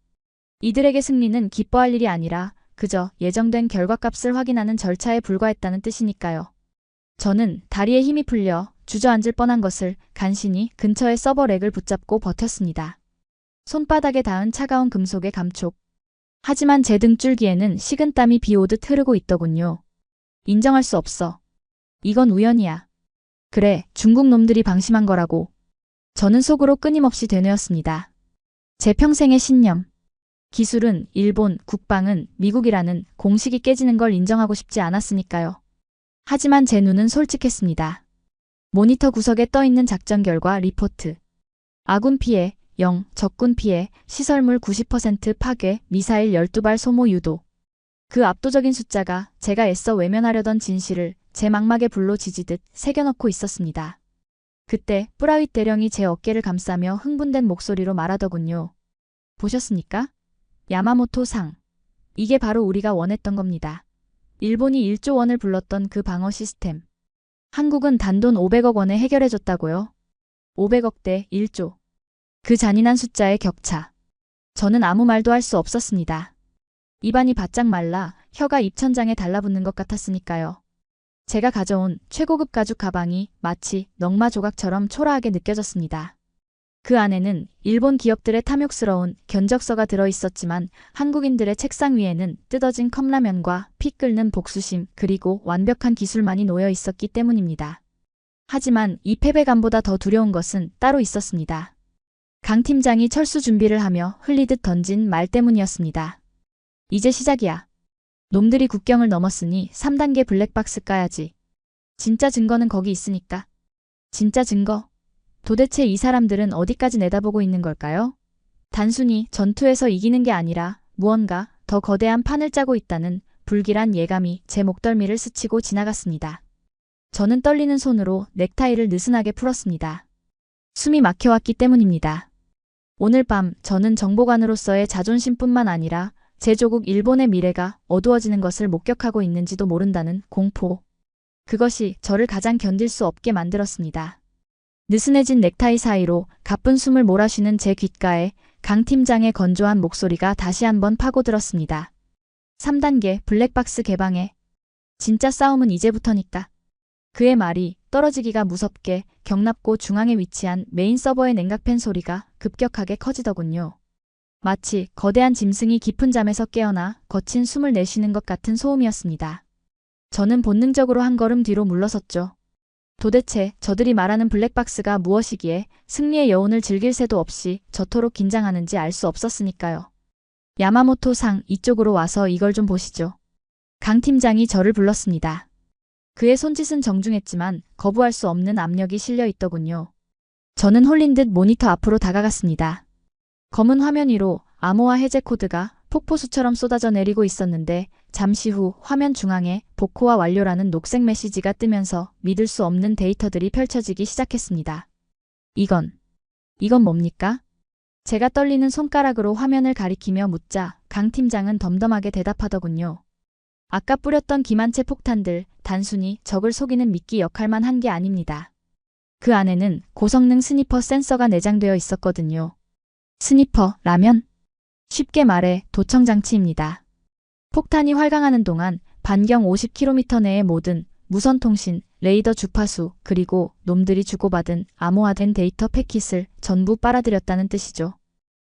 이들에게 승리는 기뻐할 일이 아니라 그저 예정된 결과값을 확인하는 절차에 불과했다는 뜻이니까요. 저는 다리에 힘이 풀려 주저앉을 뻔한 것을 간신히 근처의 서버 렉을 붙잡고 버텼습니다. 손바닥에 닿은 차가운 금속의 감촉. 하지만 제 등줄기에는 식은땀이 비 오듯 흐르고 있더군요. 인정할 수 없어. 이건 우연이야. 그래, 중국 놈들이 방심한 거라고. 저는 속으로 끊임없이 되뇌었습니다. 제 평생의 신념. 기술은 일본, 국방은 미국이라는 공식이 깨지는 걸 인정하고 싶지 않았으니까요. 하지만 제 눈은 솔직했습니다. 모니터 구석에 떠있는 작전 결과 리포트. 아군 피해 0, 적군 피해, 시설물 90% 파괴, 미사일 12발 소모 유도. 그 압도적인 숫자가 제가 애써 외면하려던 진실을 제 망막에 불로 지지듯 새겨넣고 있었습니다. 그때 뿌라윗 대령이 제 어깨를 감싸며 흥분된 목소리로 말하더군요. 보셨습니까? 야마모토 상. 이게 바로 우리가 원했던 겁니다. 일본이 1조 원을 불렀던 그 방어 시스템. 한국은 단돈 500억 원에 해결해줬다고요? 500억 대 1조. 그 잔인한 숫자의 격차. 저는 아무 말도 할 수 없었습니다. 입안이 바짝 말라 혀가 입천장에 달라붙는 것 같았으니까요. 제가 가져온 최고급 가죽 가방이 마치 넝마 조각처럼 초라하게 느껴졌습니다. 그 안에는 일본 기업들의 탐욕스러운 견적서가 들어있었지만 한국인들의 책상 위에는 뜯어진 컵라면과 피 끓는 복수심 그리고 완벽한 기술만이 놓여 있었기 때문입니다. 하지만 이 패배감보다 더 두려운 것은 따로 있었습니다. 강 팀장이 철수 준비를 하며 흘리듯 던진 말 때문이었습니다. 이제 시작이야. 놈들이 국경을 넘었으니 3단계 블랙박스 까야지. 진짜 증거는 거기 있으니까. 진짜 증거. 도대체 이 사람들은 어디까지 내다보고 있는 걸까요? 단순히 전투에서 이기는 게 아니라 무언가 더 거대한 판을 짜고 있다는 불길한 예감이 제 목덜미를 스치고 지나갔습니다. 저는 떨리는 손으로 넥타이를 느슨하게 풀었습니다. 숨이 막혀왔기 때문입니다. 오늘 밤 저는 정보관으로서의 자존심뿐만 아니라 제 조국 일본의 미래가 어두워지는 것을 목격하고 있는지도 모른다는 공포. 그것이 저를 가장 견딜 수 없게 만들었습니다. 느슨해진 넥타이 사이로 가쁜 숨을 몰아쉬는 제 귓가에 강 팀장의 건조한 목소리가 다시 한번 파고들었습니다. 3단계 블랙박스 개방해. 진짜 싸움은 이제부터니까. 그의 말이 떨어지기가 무섭게 경납고 중앙에 위치한 메인 서버의 냉각팬 소리가 급격하게 커지더군요. 마치 거대한 짐승이 깊은 잠에서 깨어나 거친 숨을 내쉬는 것 같은 소음이었습니다. 저는 본능적으로 한 걸음 뒤로 물러섰죠. 도대체 저들이 말하는 블랙박스가 무엇이기에 승리의 여운을 즐길 새도 없이 저토록 긴장하는지 알 수 없었으니까요. 야마모토 상 이쪽으로 와서 이걸 좀 보시죠. 강 팀장이 저를 불렀습니다. 그의 손짓은 정중했지만 거부할 수 없는 압력이 실려 있더군요. 저는 홀린 듯 모니터 앞으로 다가갔습니다. 검은 화면 위로 암호화 해제 코드가 폭포수처럼 쏟아져 내리고 있었는데 잠시 후 화면 중앙에 복호화 완료라는 녹색 메시지가 뜨면서 믿을 수 없는 데이터들이 펼쳐지기 시작했습니다. 이건 뭡니까? 제가 떨리는 손가락으로 화면을 가리키며 묻자 강 팀장은 덤덤하게 대답하더군요. 아까 뿌렸던 기만체 폭탄들 단순히 적을 속이는 미끼 역할만 한 게 아닙니다. 그 안에는 고성능 스니퍼 센서가 내장되어 있었거든요. 스니퍼라면? 쉽게 말해 도청 장치입니다. 폭탄이 활강하는 동안 반경 50km 내의 모든 무선 통신, 레이더 주파수, 그리고 놈들이 주고받은 암호화된 데이터 패킷을 전부 빨아들였다는 뜻이죠.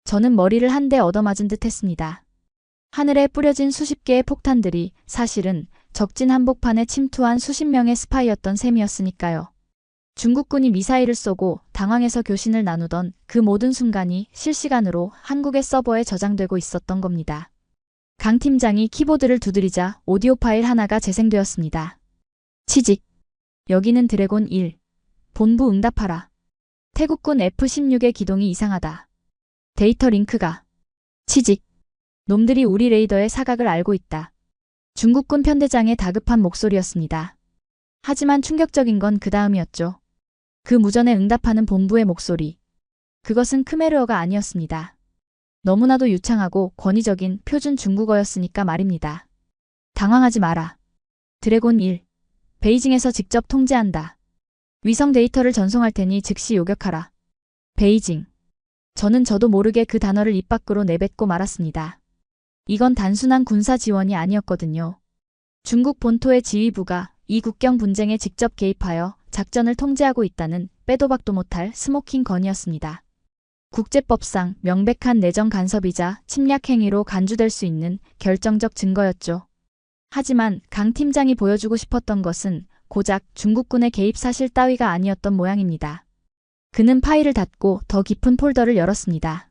저는 머리를 한 대 얻어맞은 듯 했습니다. 하늘에 뿌려진 수십 개의 폭탄들이 사실은 적진 한복판에 침투한 수십 명의 스파이였던 셈이었으니까요. 중국군이 미사일을 쏘고 당황해서 교신을 나누던 그 모든 순간이 실시간으로 한국의 서버에 저장되고 있었던 겁니다. 강 팀장이 키보드를 두드리자 오디오 파일 하나가 재생되었습니다. 취직. 여기는 드래곤 1. 본부 응답하라. 태국군 F-16의 기동이 이상하다. 데이터 링크가. 취직. 놈들이 우리 레이더의 사각을 알고 있다. 중국군 편대장의 다급한 목소리였습니다. 하지만 충격적인 건 그 다음이었죠. 그 무전에 응답하는 본부의 목소리. 그것은 크메르어가 아니었습니다. 너무나도 유창하고 권위적인 표준 중국어였으니까 말입니다. 당황하지 마라. 드래곤 1. 베이징에서 직접 통제한다. 위성 데이터를 전송할 테니 즉시 요격하라. 베이징. 저는 저도 모르게 그 단어를 입 밖으로 내뱉고 말았습니다. 이건 단순한 군사 지원이 아니었거든요. 중국 본토의 지휘부가 이 국경 분쟁에 직접 개입하여 작전을 통제하고 있다는 빼도 박도 못할 스모킹 건이었습니다. 국제법상 명백한 내정 간섭이자 침략 행위로 간주될 수 있는 결정적 증거였죠. 하지만 강 팀장이 보여주고 싶었던 것은 고작 중국군의 개입 사실 따위가 아니었던 모양입니다. 그는 파일을 닫고 더 깊은 폴더를 열었습니다.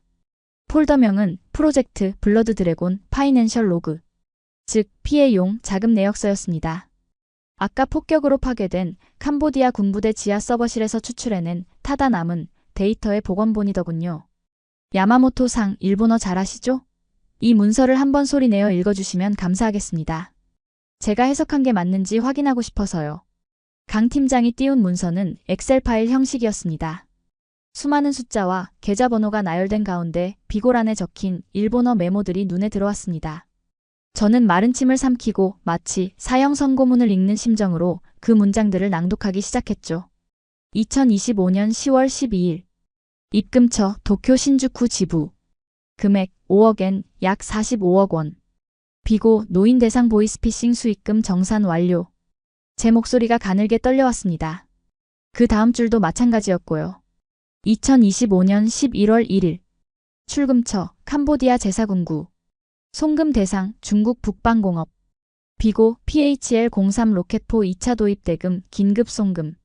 폴더명은 프로젝트 블러드 드래곤 파이낸셜 로그, 즉 피해 용 자금 내역서였습니다. 아까 폭격으로 파괴된 캄보디아 군부대 지하 서버실에서 추출해낸 타다 남은 데이터의 복원본이더군요. 야마모토 상 일본어 잘하시죠? 이 문서를 한번 소리내어 읽어주시면 감사하겠습니다. 제가 해석한 게 맞는지 확인하고 싶어서요. 강 팀장이 띄운 문서는 엑셀 파일 형식이었습니다. 수많은 숫자와 계좌번호가 나열된 가운데 비고란에 적힌 일본어 메모들이 눈에 들어왔습니다. 저는 마른 침을 삼키고 마치 사형 선고문을 읽는 심정으로 그 문장들을 낭독하기 시작했죠. 2025년 10월 12일. 입금처 도쿄 신주쿠 지부. 금액 5억엔 약 45억 원. 비고 노인 대상 보이스피싱 수익금 정산 완료. 제 목소리가 가늘게 떨려왔습니다. 그 다음 줄도 마찬가지였고요. 2025년 11월 1일. 출금처 캄보디아 제사군구. 송금 대상 중국 북방공업. 비고 PHL-03 로켓포 2차 도입 대금 긴급 송금.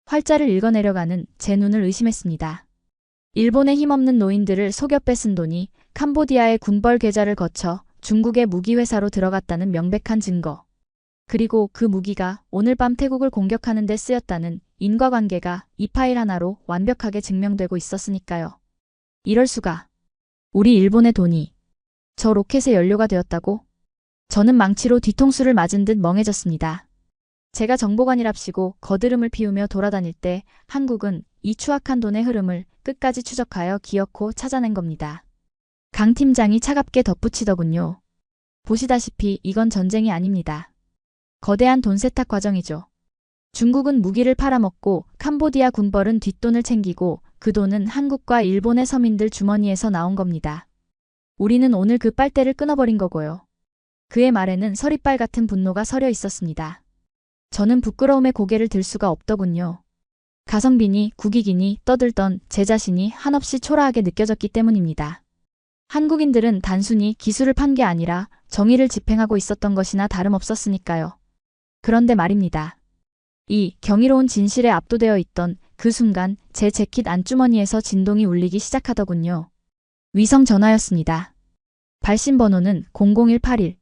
활자를 읽어내려가는 제 눈을 의심했습니다. 일본의 힘없는 노인들을 속여 뺏은 돈이 캄보디아의 군벌 계좌를 거쳐 중국의 무기회사로 들어갔다는 명백한 증거. 그리고 그 무기가 오늘 밤 태국을 공격하는 데 쓰였다는 인과관계가 이 파일 하나로 완벽하게 증명되고 있었으니까요. 이럴 수가. 우리 일본의 돈이 저 로켓의 연료가 되었다고? 저는 망치로 뒤통수를 맞은 듯 멍해졌습니다. 제가 정보관이랍시고 거드름을 피우며 돌아다닐 때 한국은 이 추악한 돈의 흐름을 끝까지 추적하여 기어코 찾아낸 겁니다. 강 팀장이 차갑게 덧붙이더군요. 보시다시피 이건 전쟁이 아닙니다. 거대한 돈 세탁 과정이죠. 중국은 무기를 팔아먹고 캄보디아 군벌은 뒷돈을 챙기고 그 돈은 한국과 일본의 서민들 주머니에서 나온 겁니다. 우리는 오늘 그 빨대를 끊어버린 거고요. 그의 말에는 서리빨 같은 분노가 서려 있었습니다. 저는 부끄러움에 고개를 들 수가 없더군요. 가성비니 국익이니 떠들던 제 자신이 한없이 초라하게 느껴졌기 때문입니다. 한국인들은 단순히 기술을 판 게 아니라 정의를 집행하고 있었던 것이나 다름없었으니까요. 그런데 말입니다. 이 경이로운 진실에 압도되어 있던 그 순간 제 재킷 안주머니에서 진동이 울리기 시작하더군요. 위성 전화였습니다. 발신 번호는 00181.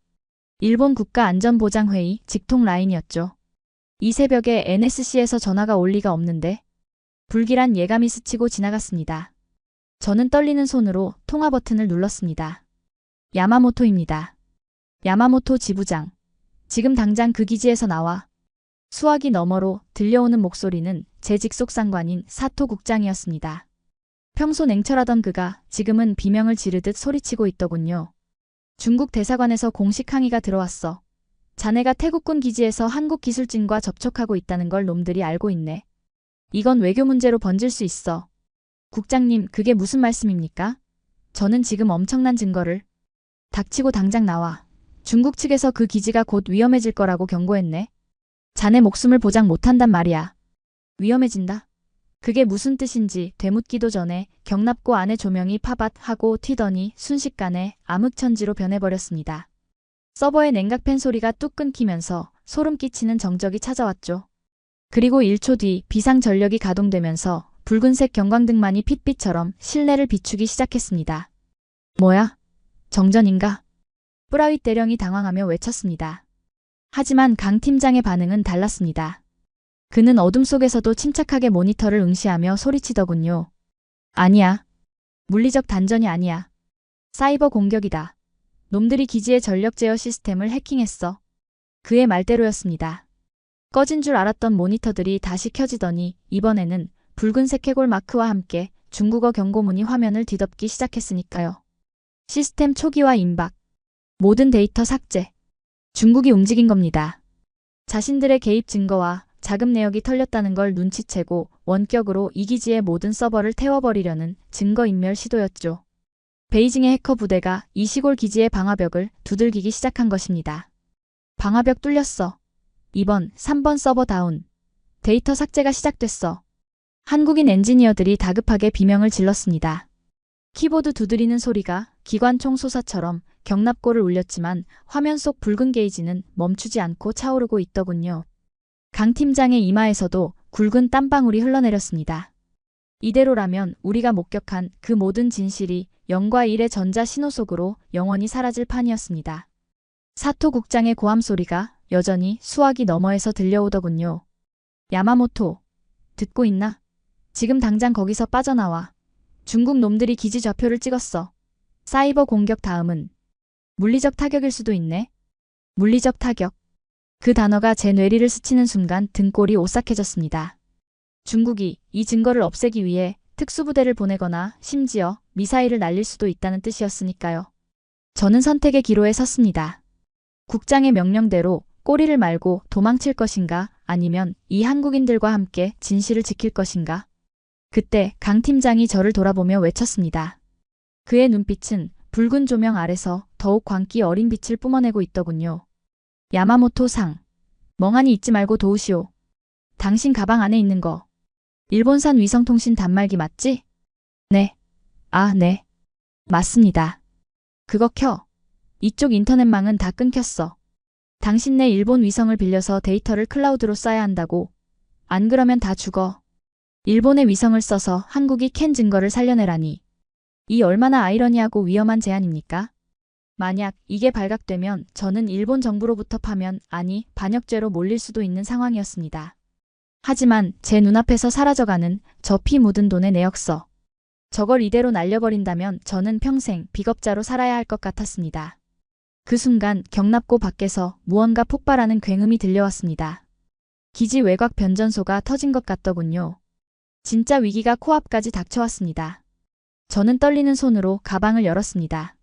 일본 국가안전보장회의 직통 라인이었죠. 이 새벽에 NSC에서 전화가 올 리가 없는데 불길한 예감이 스치고 지나갔습니다. 저는 떨리는 손으로 통화 버튼을 눌렀습니다. 야마모토입니다. 야마모토 지부장. 지금 당장 그 기지에서 나와. 수화기 너머로 들려오는 목소리는 제 직속 상관인 사토 국장이었습니다. 평소 냉철하던 그가 지금은 비명을 지르듯 소리치고 있더군요. 중국 대사관에서 공식 항의가 들어왔어. 자네가 태국군 기지에서 한국 기술진과 접촉하고 있다는 걸 놈들이 알고 있네. 이건 외교 문제로 번질 수 있어. 국장님, 그게 무슨 말씀입니까? 저는 지금 엄청난 증거를. 닥치고 당장 나와. 중국 측에서 그 기지가 곧 위험해질 거라고 경고했네. 자네 목숨을 보장 못한단 말이야. 위험해진다? 그게 무슨 뜻인지 되묻기도 전에 경납고 안의 조명이 파밭하고 튀더니 순식간에 암흑천지로 변해버렸습니다. 서버의 냉각팬 소리가 뚝 끊기면서 소름 끼치는 정적이 찾아왔죠. 그리고 1초 뒤 비상 전력이 가동되면서 붉은색 경광등만이 핏빛처럼 실내를 비추기 시작했습니다. 뭐야? 정전인가? 뿌라윗 대령이 당황하며 외쳤습니다. 하지만 강 팀장의 반응은 달랐습니다. 그는 어둠 속에서도 침착하게 모니터를 응시하며 소리치더군요. 아니야. 물리적 단전이 아니야. 사이버 공격이다. 놈들이 기지의 전력 제어 시스템을 해킹했어. 그의 말대로였습니다. 꺼진 줄 알았던 모니터들이 다시 켜지더니 이번에는 붉은색 해골 마크와 함께 중국어 경고문이 화면을 뒤덮기 시작했으니까요. 시스템 초기화 임박. 모든 데이터 삭제. 중국이 움직인 겁니다. 자신들의 개입 증거와 자금 내역이 털렸다는 걸 눈치채고 원격으로 이 기지의 모든 서버를 태워버리려는 증거인멸 시도였죠. 베이징의 해커 부대가 이 시골 기지의 방화벽을 두들기기 시작한 것입니다. 방화벽 뚫렸어. 2번, 3번 서버 다운. 데이터 삭제가 시작됐어. 한국인 엔지니어들이 다급하게 비명을 질렀습니다. 키보드 두드리는 소리가 기관총 쏘사처럼 경납고를 울렸지만 화면 속 붉은 게이지는 멈추지 않고 차오르고 있더군요. 강 팀장의 이마에서도 굵은 땀방울이 흘러내렸습니다. 이대로라면 우리가 목격한 그 모든 진실이 0과 1의 전자 신호 속으로 영원히 사라질 판이었습니다. 사토 국장의 고함 소리가 여전히 수화기 너머에서 들려오더군요. 야마모토, 듣고 있나? 지금 당장 거기서 빠져나와. 중국 놈들이 기지 좌표를 찍었어. 사이버 공격 다음은 물리적 타격일 수도 있네. 물리적 타격. 그 단어가 제 뇌리를 스치는 순간 등골이 오싹해졌습니다. 중국이 이 증거를 없애기 위해 특수부대를 보내거나 심지어 미사일을 날릴 수도 있다는 뜻이었으니까요. 저는 선택의 기로에 섰습니다. 국장의 명령대로 꼬리를 말고 도망칠 것인가 아니면 이 한국인들과 함께 진실을 지킬 것인가. 그때 강 팀장이 저를 돌아보며 외쳤습니다. 그의 눈빛은 붉은 조명 아래서 더욱 광기 어린 빛을 뿜어내고 있더군요. 야마모토 상. 멍하니 있지 말고 도우시오. 당신 가방 안에 있는 거. 일본산 위성통신 단말기 맞지? 네. 아, 네. 맞습니다. 그거 켜. 이쪽 인터넷망은 다 끊겼어. 당신네 일본 위성을 빌려서 데이터를 클라우드로 쌓아야 한다고. 안 그러면 다 죽어. 일본의 위성을 써서 한국이 캔 증거를 살려내라니. 이 얼마나 아이러니하고 위험한 제안입니까? 만약 이게 발각되면 저는 일본 정부로부터 파면 아니 반역죄로 몰릴 수도 있는 상황이었습니다. 하지만 제 눈앞에서 사라져가는 저 피 묻은 돈의 내역서. 저걸 이대로 날려버린다면 저는 평생 비겁자로 살아야 할 것 같았습니다. 그 순간 경납고 밖에서 무언가 폭발하는 굉음이 들려왔습니다. 기지 외곽 변전소가 터진 것 같더군요. 진짜 위기가 코앞까지 닥쳐왔습니다. 저는 떨리는 손으로 가방을 열었습니다.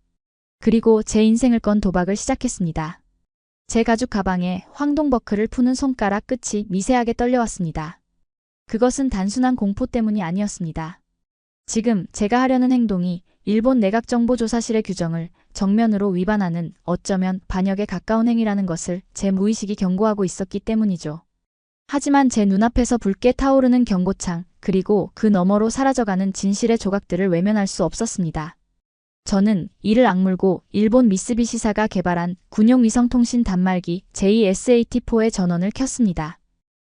그리고 제 인생을 건 도박을 시작했습니다. 제 가죽 가방에 황동버크를 푸는 손가락 끝이 미세하게 떨려왔습니다. 그것은 단순한 공포 때문이 아니었습니다. 지금 제가 하려는 행동이 일본 내각정보조사실의 규정을 정면으로 위반하는 어쩌면 반역에 가까운 행위라는 것을 제 무의식이 경고하고 있었기 때문이죠. 하지만 제 눈앞에서 붉게 타오르는 경고창 그리고 그 너머로 사라져가는 진실의 조각들을 외면할 수 없었습니다. 저는 이를 악물고 일본 미쓰비시사가 개발한 군용 위성통신 단말기 JSAT4의 전원을 켰습니다.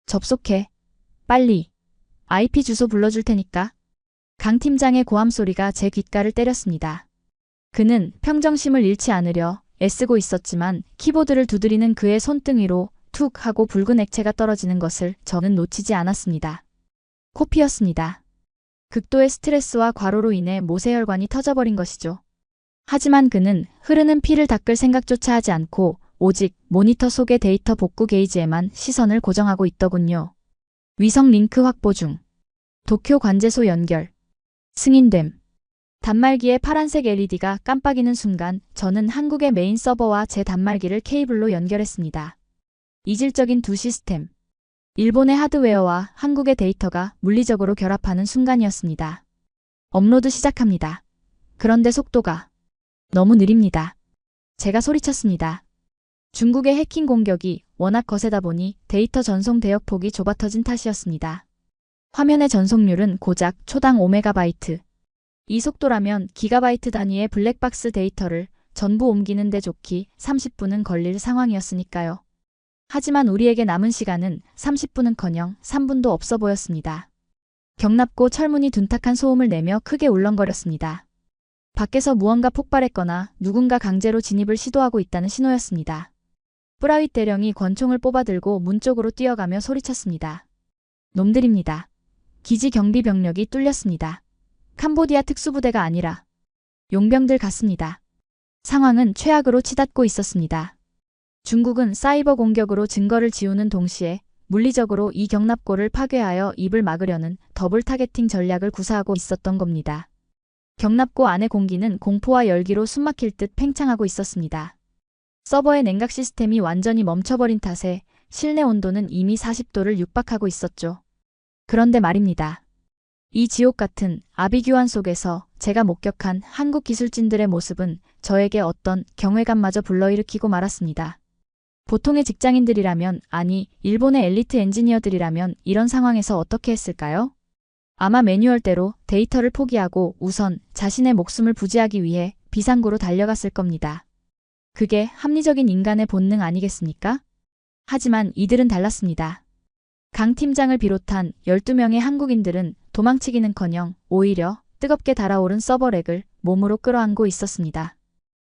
접속해. 빨리. IP 주소 불러줄 테니까. 강 팀장의 고함 소리가 제 귓가를 때렸습니다. 그는 평정심을 잃지 않으려 애쓰고 있었지만 키보드를 두드리는 그의 손등 위로 툭 하고 붉은 액체가 떨어지는 것을 저는 놓치지 않았습니다. 코피였습니다. 극도의 스트레스와 과로로 인해 모세혈관이 터져버린 것이죠. 하지만 그는 흐르는 피를 닦을 생각조차 하지 않고 오직 모니터 속의 데이터 복구 게이지에만 시선을 고정하고 있더군요. 위성 링크 확보 중. 도쿄 관제소 연결. 승인됨. 단말기의 파란색 LED가 깜빡이는 순간 저는 한국의 메인 서버와 제 단말기를 케이블로 연결했습니다. 이질적인 두 시스템. 일본의 하드웨어와 한국의 데이터가 물리적으로 결합하는 순간이었습니다. 업로드 시작합니다. 그런데 속도가 너무 느립니다. 제가 소리쳤습니다. 중국의 해킹 공격이 워낙 거세다 보니 데이터 전송 대역폭이 좁아터진 탓이었습니다. 화면의 전송률은 고작 초당 5MB. 이 속도라면 기가바이트 단위의 블랙박스 데이터를 전부 옮기는데 좋기 30분은 걸릴 상황이었으니까요. 하지만 우리에게 남은 시간은 30분은커녕 3분도 없어 보였습니다. 경납고 철문이 둔탁한 소음을 내며 크게 울렁거렸습니다. 밖에서 무언가 폭발했거나 누군가 강제로 진입을 시도하고 있다는 신호였습니다. 뿌라윗 대령이 권총을 뽑아들고 문 쪽으로 뛰어가며 소리쳤습니다. 놈들입니다. 기지 경비 병력이 뚫렸습니다. 캄보디아 특수부대가 아니라 용병들 같습니다. 상황은 최악으로 치닫고 있었습니다. 중국은 사이버 공격으로 증거를 지우는 동시에 물리적으로 이 경납고를 파괴하여 입을 막으려는 더블 타겟팅 전략을 구사하고 있었던 겁니다. 경납고 안의 공기는 공포와 열기로 숨막힐 듯 팽창하고 있었습니다. 서버의 냉각 시스템이 완전히 멈춰버린 탓에 실내 온도는 이미 40도를 육박하고 있었죠. 그런데 말입니다. 이 지옥 같은 아비규환 속에서 제가 목격한 한국 기술진들의 모습은 저에게 어떤 경외감마저 불러일으키고 말았습니다. 보통의 직장인들이라면, 아니 일본의 엘리트 엔지니어들이라면 이런 상황에서 어떻게 했을까요? 아마 매뉴얼대로 데이터를 포기하고 우선 자신의 목숨을 부지하기 위해 비상구로 달려갔을 겁니다. 그게 합리적인 인간의 본능 아니겠습니까? 하지만 이들은 달랐습니다. 강 팀장을 비롯한 12명의 한국인들은 도망치기는커녕 오히려 뜨겁게 달아오른 서버렉을 몸으로 끌어안고 있었습니다.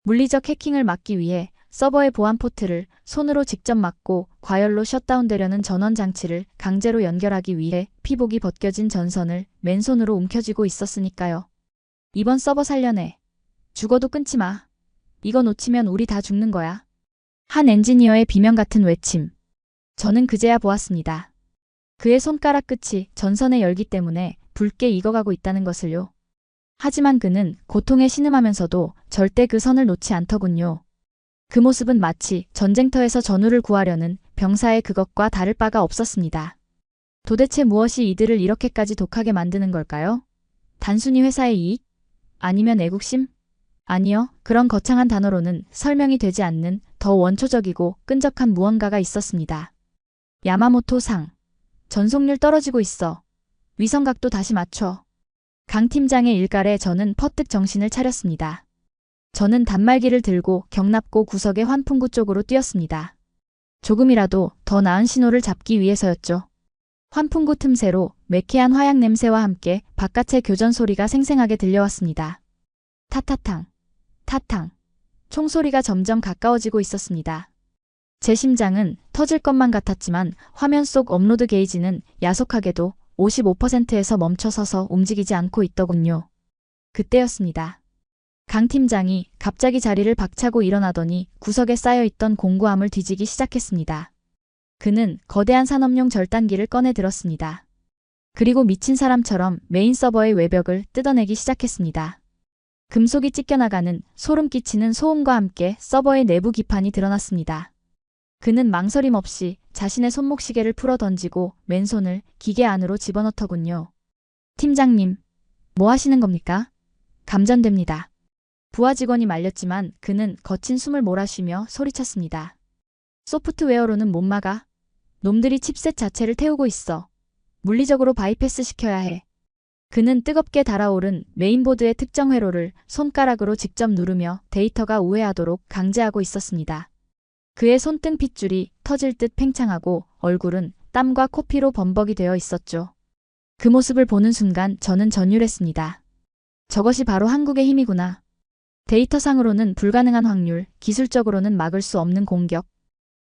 물리적 해킹을 막기 위해 서버의 보안 포트를 손으로 직접 막고 과열로 셧다운되려는 전원 장치를 강제로 연결하기 위해 피복이 벗겨진 전선을 맨손으로 움켜쥐고 있었으니까요. 이번 서버 살려내. 죽어도 끊지 마. 이거 놓치면 우리 다 죽는 거야. 한 엔지니어의 비명 같은 외침. 저는 그제야 보았습니다. 그의 손가락 끝이 전선의 열기 때문에 붉게 익어가고 있다는 것을요. 하지만 그는 고통에 신음하면서도 절대 그 선을 놓지 않더군요. 그 모습은 마치 전쟁터에서 전우를 구하려는 병사의 그것과 다를 바가 없었습니다. 도대체 무엇이 이들을 이렇게까지 독하게 만드는 걸까요? 단순히 회사의 이익? 아니면 애국심? 아니요, 그런 거창한 단어로는 설명이 되지 않는 더 원초적이고 끈적한 무언가가 있었습니다. 야마모토 상. 전속률 떨어지고 있어. 위성각도 다시 맞춰. 강 팀장의 일갈에 저는 퍼뜩 정신을 차렸습니다. 저는 단말기를 들고 경납고 구석의 환풍구 쪽으로 뛰었습니다. 조금이라도 더 나은 신호를 잡기 위해서였죠. 환풍구 틈새로 매캐한 화약 냄새와 함께 바깥의 교전 소리가 생생하게 들려왔습니다. 타타탕, 타탕. 총소리가 점점 가까워지고 있었습니다. 제 심장은 터질 것만 같았지만 화면 속 업로드 게이지는 야속하게도 55%에서 멈춰서서 움직이지 않고 있더군요. 그때였습니다. 강 팀장이 갑자기 자리를 박차고 일어나더니 구석에 쌓여있던 공구함을 뒤지기 시작했습니다. 그는 거대한 산업용 절단기를 꺼내 들었습니다. 그리고 미친 사람처럼 메인 서버의 외벽을 뜯어내기 시작했습니다. 금속이 찢겨나가는 소름 끼치는 소음과 함께 서버의 내부 기판이 드러났습니다. 그는 망설임 없이 자신의 손목시계를 풀어 던지고 맨손을 기계 안으로 집어넣더군요. 팀장님, 뭐 하시는 겁니까? 감전됩니다. 부하 직원이 말렸지만 그는 거친 숨을 몰아쉬며 소리쳤습니다. 소프트웨어로는 못 막아. 놈들이 칩셋 자체를 태우고 있어. 물리적으로 바이패스 시켜야 해. 그는 뜨겁게 달아오른 메인보드의 특정 회로를 손가락으로 직접 누르며 데이터가 우회하도록 강제하고 있었습니다. 그의 손등 핏줄이 터질 듯 팽창하고 얼굴은 땀과 코피로 범벅이 되어 있었죠. 그 모습을 보는 순간 저는 전율했습니다. 저것이 바로 한국의 힘이구나. 데이터상으로는 불가능한 확률, 기술적으로는 막을 수 없는 공격.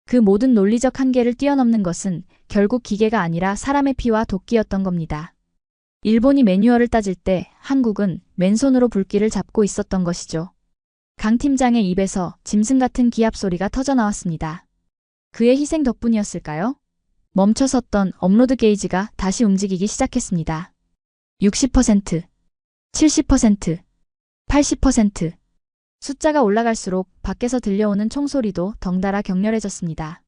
그 모든 논리적 한계를 뛰어넘는 것은 결국 기계가 아니라 사람의 피와 도끼였던 겁니다. 일본이 매뉴얼을 따질 때 한국은 맨손으로 불길을 잡고 있었던 것이죠. 강 팀장의 입에서 짐승 같은 기합 소리가 터져나왔습니다. 그의 희생 덕분이었을까요? 멈춰섰던 업로드 게이지가 다시 움직이기 시작했습니다. 60%, 70%, 80%. 숫자가 올라갈수록 밖에서 들려오는 총소리도 덩달아 격렬해졌습니다.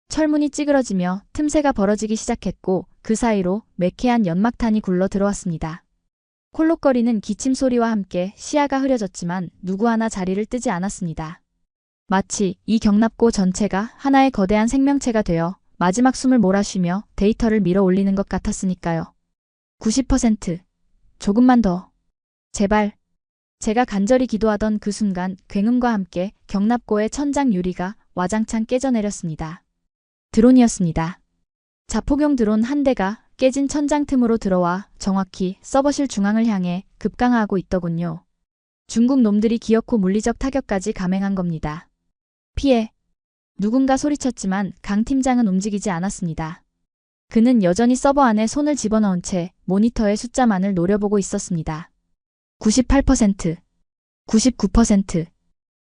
철문이 찌그러지며 틈새가 벌어지기 시작했고 그 사이로 매캐한 연막탄이 굴러 들어왔습니다. 콜록거리는 기침 소리와 함께 시야가 흐려졌지만 누구 하나 자리를 뜨지 않았습니다. 마치 이 경납고 전체가 하나의 거대한 생명체가 되어 마지막 숨을 몰아쉬며 데이터를 밀어 올리는 것 같았으니까요. 90%. 조금만 더. 제발. 제가 간절히 기도하던 그 순간 굉음과 함께 경납고의 천장 유리가 와장창 깨져내렸습니다. 드론이었습니다. 자폭용 드론 한 대가 깨진 천장 틈으로 들어와 정확히 서버실 중앙을 향해 급강하하고 있더군요. 중국 놈들이 기어코 물리적 타격까지 감행한 겁니다. 피해. 누군가 소리쳤지만 강 팀장은 움직이지 않았습니다. 그는 여전히 서버 안에 손을 집어넣은 채 모니터의 숫자만을 노려보고 있었습니다. 98%, 99%.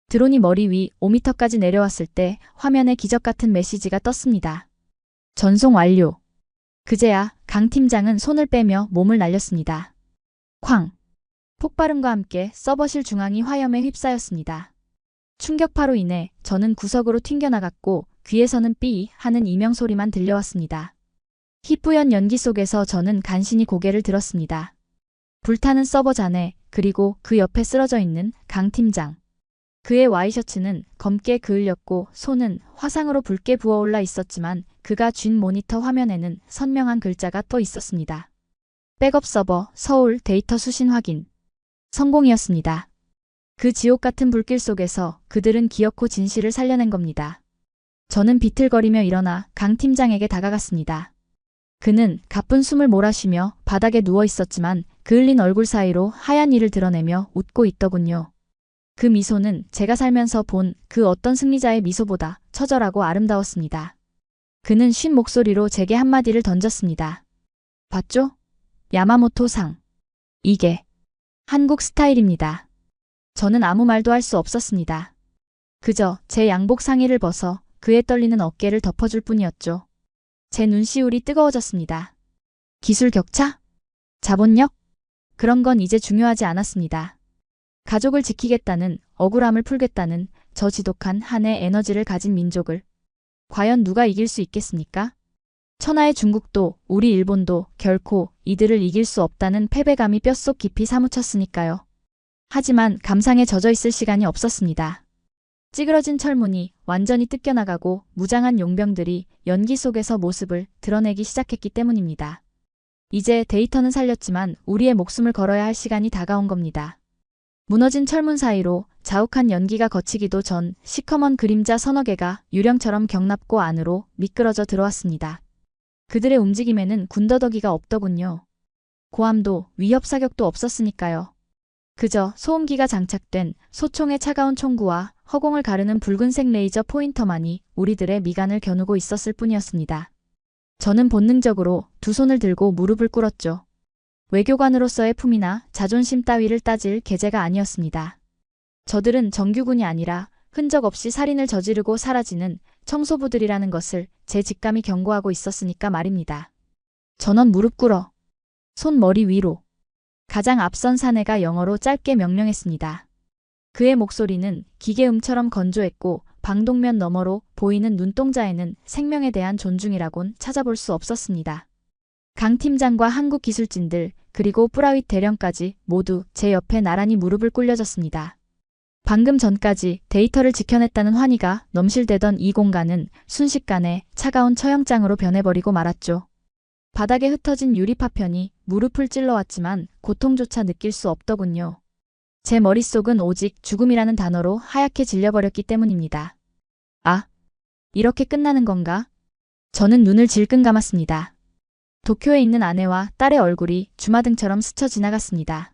드론이 머리 위 5m까지 내려왔을 때 화면에 기적 같은 메시지가 떴습니다. 전송 완료. 그제야 강 팀장은 손을 빼며 몸을 날렸습니다. 쾅! 폭발음과 함께 서버실 중앙이 화염에 휩싸였습니다. 충격파로 인해 저는 구석으로 튕겨나갔고 귀에서는 삐 하는 이명소리만 들려왔습니다. 희뿌연 연기 속에서 저는 간신히 고개를 들었습니다. 불타는 서버 잔해 그리고 그 옆에 쓰러져 있는 강 팀장. 그의 와이셔츠는 검게 그을렸고 손은 화상으로 붉게 부어올라 있었지만 그가 쥔 모니터 화면에는 선명한 글자가 떠 있었습니다. 백업 서버 서울 데이터 수신 확인. 성공이었습니다. 그 지옥 같은 불길 속에서 그들은 기어코 진실을 살려낸 겁니다. 저는 비틀거리며 일어나 강 팀장에게 다가갔습니다. 그는 가쁜 숨을 몰아쉬며 바닥에 누워 있었지만 그을린 얼굴 사이로 하얀 이를 드러내며 웃고 있더군요. 그 미소는 제가 살면서 본 그 어떤 승리자의 미소보다 처절하고 아름다웠습니다. 그는 쉰 목소리로 제게 한마디를 던졌습니다. 봤죠? 야마모토 상. 이게 한국 스타일입니다. 저는 아무 말도 할 수 없었습니다. 그저 제 양복 상의를 벗어 그의 떨리는 어깨를 덮어줄 뿐이었죠. 제 눈시울이 뜨거워졌습니다. 기술 격차? 자본력? 그런 건 이제 중요하지 않았습니다. 가족을 지키겠다는, 억울함을 풀겠다는 저 지독한 한의 에너지를 가진 민족을 과연 누가 이길 수 있겠습니까? 천하의 중국도 우리 일본도 결코 이들을 이길 수 없다는 패배감이 뼛속 깊이 사무쳤으니까요. 하지만 감상에 젖어 있을 시간이 없었습니다. 찌그러진 철문이 완전히 뜯겨나가고 무장한 용병들이 연기 속에서 모습을 드러내기 시작했기 때문입니다. 이제 데이터는 살렸지만 우리의 목숨을 걸어야 할 시간이 다가온 겁니다. 무너진 철문 사이로 자욱한 연기가 거치기도 전 시커먼 그림자 서너 개가 유령처럼 경납고 안으로 미끄러져 들어왔습니다. 그들의 움직임에는 군더더기가 없더군요. 고함도 위협 사격도 없었으니까요. 그저 소음기가 장착된 소총의 차가운 총구와 허공을 가르는 붉은색 레이저 포인터만이 우리들의 미간을 겨누고 있었을 뿐이었습니다. 저는 본능적으로 두 손을 들고 무릎을 꿇었죠. 외교관으로서의 품이나 자존심 따위를 따질 계제가 아니었습니다. 저들은 정규군이 아니라 흔적 없이 살인을 저지르고 사라지는 청소부들이라는 것을 제 직감이 경고하고 있었으니까 말입니다. 전원 무릎 꿇어. 손 머리 위로. 가장 앞선 사내가 영어로 짧게 명령했습니다. 그의 목소리는 기계음처럼 건조했고 방독면 너머로 보이는 눈동자에는 생명에 대한 존중이라곤 찾아볼 수 없었습니다. 강 팀장과 한국 기술진들 그리고 뿌라윗 대령까지 모두 제 옆에 나란히 무릎을 꿇려졌습니다. 방금 전까지 데이터를 지켜냈다는 환희가 넘실대던 이 공간은 순식간에 차가운 처형장으로 변해버리고 말았죠. 바닥에 흩어진 유리 파편이 무릎을 찔러왔지만 고통조차 느낄 수 없더군요. 제 머릿속은 오직 죽음이라는 단어로 하얗게 질려버렸기 때문입니다. 아, 이렇게 끝나는 건가? 저는 눈을 질끈 감았습니다. 도쿄에 있는 아내와 딸의 얼굴이 주마등처럼 스쳐 지나갔습니다.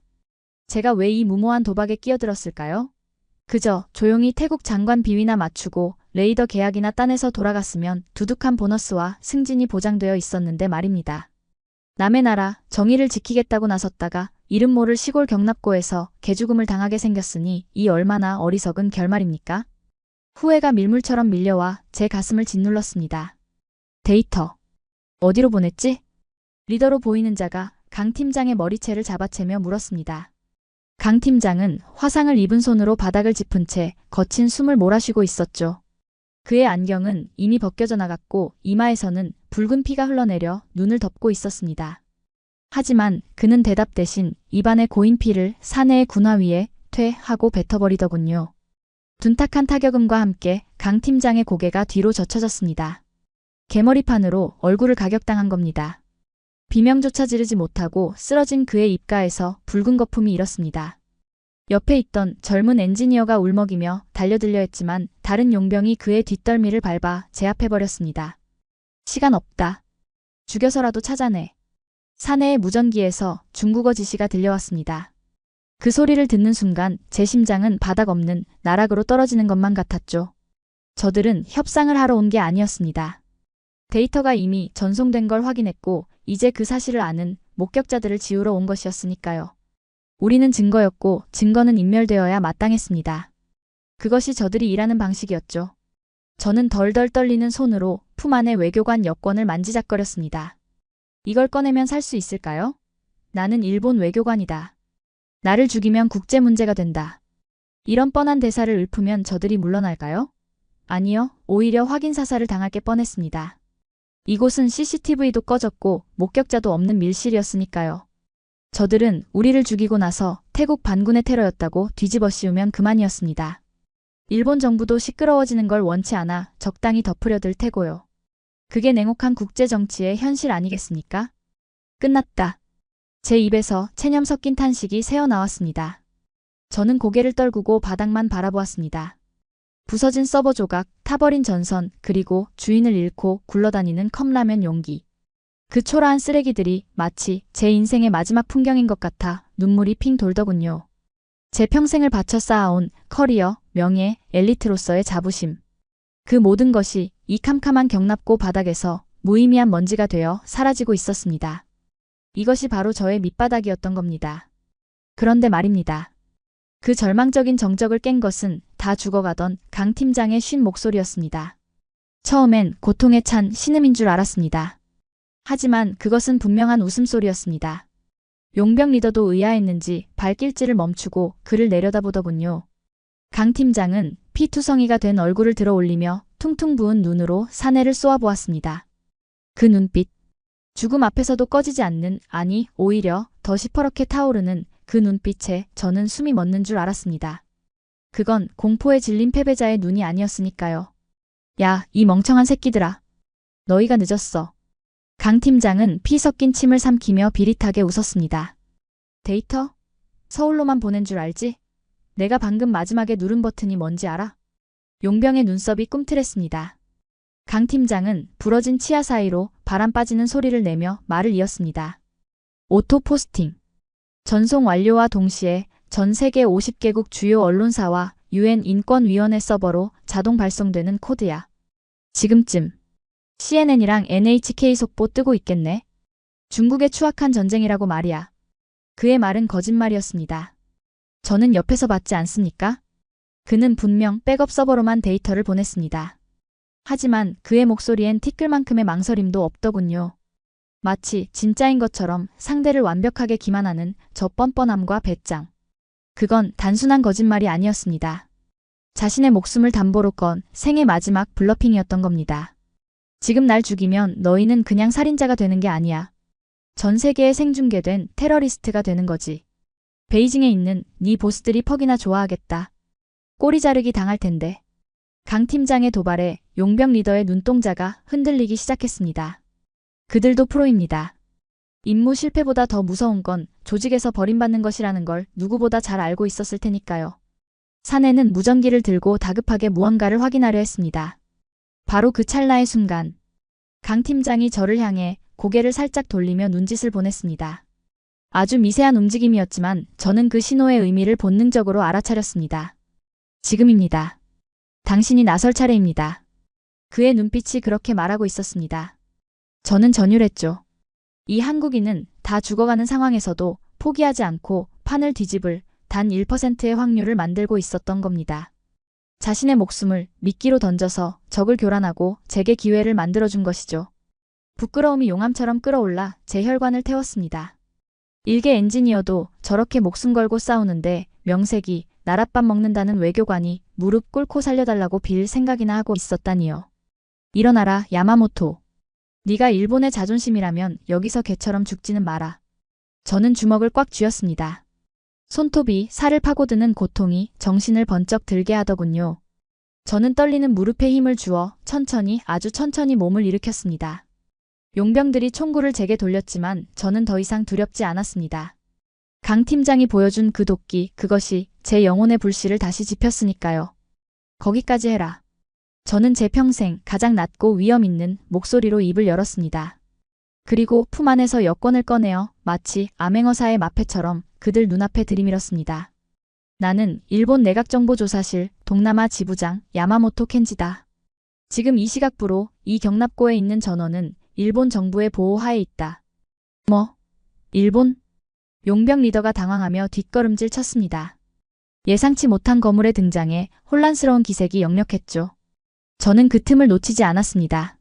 제가 왜 이 무모한 도박에 끼어들었을까요? 그저 조용히 태국 장관 비위나 맞추고 레이더 계약이나 따내서 돌아갔으면 두둑한 보너스와 승진이 보장되어 있었는데 말입니다. 남의 나라 정의를 지키겠다고 나섰다가 이름 모를 시골 경납고에서 개죽음을 당하게 생겼으니 이 얼마나 어리석은 결말입니까? 후회가 밀물처럼 밀려와 제 가슴을 짓눌렀습니다. 데이터. 어디로 보냈지? 리더로 보이는 자가 강 팀장의 머리채를 잡아채며 물었습니다. 강 팀장은 화상을 입은 손으로 바닥을 짚은 채 거친 숨을 몰아쉬고 있었죠. 그의 안경은 이미 벗겨져 나갔고 이마에서는 붉은 피가 흘러내려 눈을 덮고 있었습니다. 하지만 그는 대답 대신 입안에 고인 피를 사내의 군화 위에 퇴 하고 뱉어버리더군요. 둔탁한 타격음과 함께 강 팀장의 고개가 뒤로 젖혀졌습니다. 개머리판으로 얼굴을 가격당한 겁니다. 비명조차 지르지 못하고 쓰러진 그의 입가에서 붉은 거품이 일었습니다. 옆에 있던 젊은 엔지니어가 울먹이며 달려들려 했지만 다른 용병이 그의 뒷덜미를 밟아 제압해버렸습니다. 시간 없다. 죽여서라도 찾아내. 사내의 무전기에서 중국어 지시가 들려왔습니다. 그 소리를 듣는 순간 제 심장은 바닥 없는 나락으로 떨어지는 것만 같았죠. 저들은 협상을 하러 온 게 아니었습니다. 데이터가 이미 전송된 걸 확인했고 이제 그 사실을 아는 목격자들을 지우러 온 것이었으니까요. 우리는 증거였고 증거는 인멸되어야 마땅했습니다. 그것이 저들이 일하는 방식이었죠. 저는 덜덜 떨리는 손으로 품 안의 외교관 여권을 만지작거렸습니다. 이걸 꺼내면 살 수 있을까요? 나는 일본 외교관이다. 나를 죽이면 국제 문제가 된다. 이런 뻔한 대사를 읊으면 저들이 물러날까요? 아니요, 오히려 확인 사살을 당할 게 뻔했습니다. 이곳은 CCTV도 꺼졌고 목격자도 없는 밀실이었으니까요. 저들은 우리를 죽이고 나서 태국 반군의 테러였다고 뒤집어 씌우면 그만이었습니다. 일본 정부도 시끄러워지는 걸 원치 않아 적당히 덮으려들 테고요. 그게 냉혹한 국제정치의 현실 아니겠습니까? 끝났다. 제 입에서 체념 섞인 탄식이 새어나왔습니다. 저는 고개를 떨구고 바닥만 바라보았습니다. 부서진 서버 조각, 타버린 전선, 그리고 주인을 잃고 굴러다니는 컵라면 용기. 그 초라한 쓰레기들이 마치 제 인생의 마지막 풍경인 것 같아 눈물이 핑 돌더군요. 제 평생을 바쳐 쌓아온 커리어, 명예, 엘리트로서의 자부심. 그 모든 것이 이 캄캄한 경납고 바닥에서 무의미한 먼지가 되어 사라지고 있었습니다. 이것이 바로 저의 밑바닥이었던 겁니다. 그런데 말입니다. 그 절망적인 정적을 깬 것은 다 죽어가던 강 팀장의 쉰 목소리였습니다. 처음엔 고통에 찬 신음인 줄 알았습니다. 하지만 그것은 분명한 웃음소리였습니다. 용병 리더도 의아했는지 발길질을 멈추고 그를 내려다보더군요. 강 팀장은 피투성이가 된 얼굴을 들어 올리며 퉁퉁 부은 눈으로 사내를 쏘아보았습니다. 그 눈빛. 죽음 앞에서도 꺼지지 않는, 아니 오히려 더 시퍼렇게 타오르는 그 눈빛에 저는 숨이 멎는 줄 알았습니다. 그건 공포에 질린 패배자의 눈이 아니었으니까요. 야, 이 멍청한 새끼들아. 너희가 늦었어. 강 팀장은 피 섞인 침을 삼키며 비릿하게 웃었습니다. 데이터? 서울로만 보낸 줄 알지? 내가 방금 마지막에 누른 버튼이 뭔지 알아? 용병의 눈썹이 꿈틀했습니다. 강 팀장은 부러진 치아 사이로 바람 빠지는 소리를 내며 말을 이었습니다. 오토 포스팅. 전송 완료와 동시에 전 세계 50개국 주요 언론사와 UN 인권위원회 서버로 자동 발송되는 코드야. 지금쯤 CNN이랑 NHK 속보 뜨고 있겠네. 중국의 추악한 전쟁이라고 말이야. 그의 말은 거짓말이었습니다. 저는 옆에서 봤지 않습니까? 그는 분명 백업 서버로만 데이터를 보냈습니다. 하지만 그의 목소리엔 티끌만큼의 망설임도 없더군요. 마치 진짜인 것처럼 상대를 완벽하게 기만하는 저 뻔뻔함과 배짱. 그건 단순한 거짓말이 아니었습니다. 자신의 목숨을 담보로 건 생애 마지막 블러핑이었던 겁니다. 지금 날 죽이면 너희는 그냥 살인자가 되는 게 아니야. 전 세계에 생중계된 테러리스트가 되는 거지. 베이징에 있는 네 보스들이 퍽이나 좋아하겠다. 꼬리 자르기 당할 텐데. 강 팀장의 도발에 용병 리더의 눈동자가 흔들리기 시작했습니다. 그들도 프로입니다. 임무 실패보다 더 무서운 건 조직에서 버림받는 것이라는 걸 누구보다 잘 알고 있었을 테니까요. 사내는 무전기를 들고 다급하게 무언가를 확인하려 했습니다. 바로 그 찰나의 순간 강 팀장이 저를 향해 고개를 살짝 돌리며 눈짓을 보냈습니다. 아주 미세한 움직임이었지만 저는 그 신호의 의미를 본능적으로 알아차렸습니다. 지금입니다. 당신이 나설 차례입니다. 그의 눈빛이 그렇게 말하고 있었습니다. 저는 전율했죠. 이 한국인은 다 죽어가는 상황에서도 포기하지 않고 판을 뒤집을 단 1%의 확률을 만들고 있었던 겁니다. 자신의 목숨을 미끼로 던져서 적을 교란하고 제게 기회를 만들어준 것이죠. 부끄러움이 용암처럼 끓어올라 제 혈관을 태웠습니다. 일개 엔지니어도 저렇게 목숨 걸고 싸우는데 명색이 나랏밥 먹는다는 외교관이 무릎 꿇고 살려달라고 빌 생각이나 하고 있었다니요. 일어나라, 야마모토. 네가 일본의 자존심이라면 여기서 개처럼 죽지는 마라. 저는 주먹을 꽉 쥐었습니다. 손톱이 살을 파고드는 고통이 정신을 번쩍 들게 하더군요. 저는 떨리는 무릎에 힘을 주어 천천히, 아주 천천히 몸을 일으켰습니다. 용병들이 총구를 제게 돌렸지만 저는 더 이상 두렵지 않았습니다. 강 팀장이 보여준 그 도끼, 그것이 제 영혼의 불씨를 다시 지폈으니까요. 거기까지 해라. 저는 제 평생 가장 낮고 위험 있는 목소리로 입을 열었습니다. 그리고 품 안에서 여권을 꺼내어 마치 암행어사의 마패처럼 그들 눈앞에 들이밀었습니다. 나는 일본 내각정보조사실 동남아 지부장 야마모토 켄지다. 지금 이 시각부로 이 경납고에 있는 전원은 일본 정부의 보호하에 있다. 뭐? 일본? 용병 리더가 당황하며 뒷걸음질 쳤습니다. 예상치 못한 거물의 등장에 혼란스러운 기색이 역력했죠. 저는 그 틈을 놓치지 않았습니다.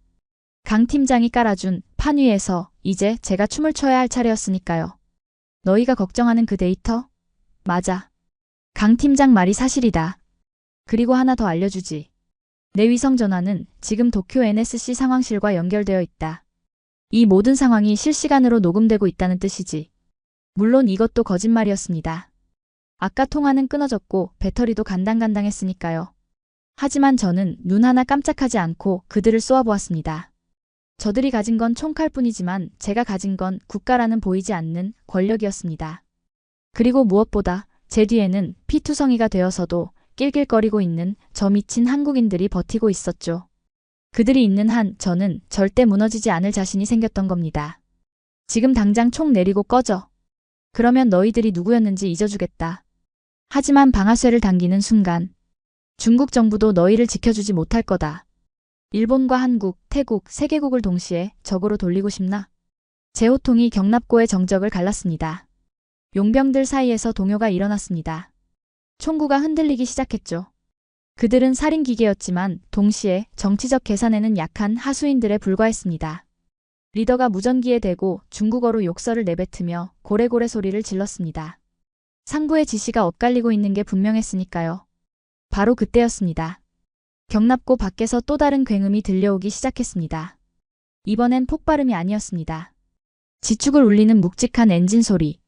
강 팀장이 깔아준 판 위에서 이제 제가 춤을 춰야 할 차례였으니까요. 너희가 걱정하는 그 데이터? 맞아. 강 팀장 말이 사실이다. 그리고 하나 더 알려주지. 내 위성 전화는 지금 도쿄 NSC 상황실과 연결되어 있다. 이 모든 상황이 실시간으로 녹음되고 있다는 뜻이지. 물론 이것도 거짓말이었습니다. 아까 통화는 끊어졌고 배터리도 간당간당했으니까요. 하지만 저는 눈 하나 깜짝하지 않고 그들을 쏘아보았습니다. 저들이 가진 건 총칼뿐이지만 제가 가진 건 국가라는 보이지 않는 권력이었습니다. 그리고 무엇보다 제 뒤에는 피투성이가 되어서도 낄낄거리고 있는 저 미친 한국인들이 버티고 있었죠. 그들이 있는 한 저는 절대 무너지지 않을 자신이 생겼던 겁니다. 지금 당장 총 내리고 꺼져. 그러면 너희들이 누구였는지 잊어주겠다. 하지만 방아쇠를 당기는 순간 중국 정부도 너희를 지켜주지 못할 거다. 일본과 한국, 태국, 세 개국을 동시에 적으로 돌리고 싶나? 제 호통이 경납고의 정적을 갈랐습니다. 용병들 사이에서 동요가 일어났습니다. 총구가 흔들리기 시작했죠. 그들은 살인기계였지만 동시에 정치적 계산에는 약한 하수인들에 불과했습니다. 리더가 무전기에 대고 중국어로 욕설을 내뱉으며 고래고래 소리를 질렀습니다. 상부의 지시가 엇갈리고 있는 게 분명했으니까요. 바로 그때였습니다. 경납고 밖에서 또 다른 굉음이 들려오기 시작했습니다. 이번엔 폭발음이 아니었습니다. 지축을 울리는 묵직한 엔진 소리.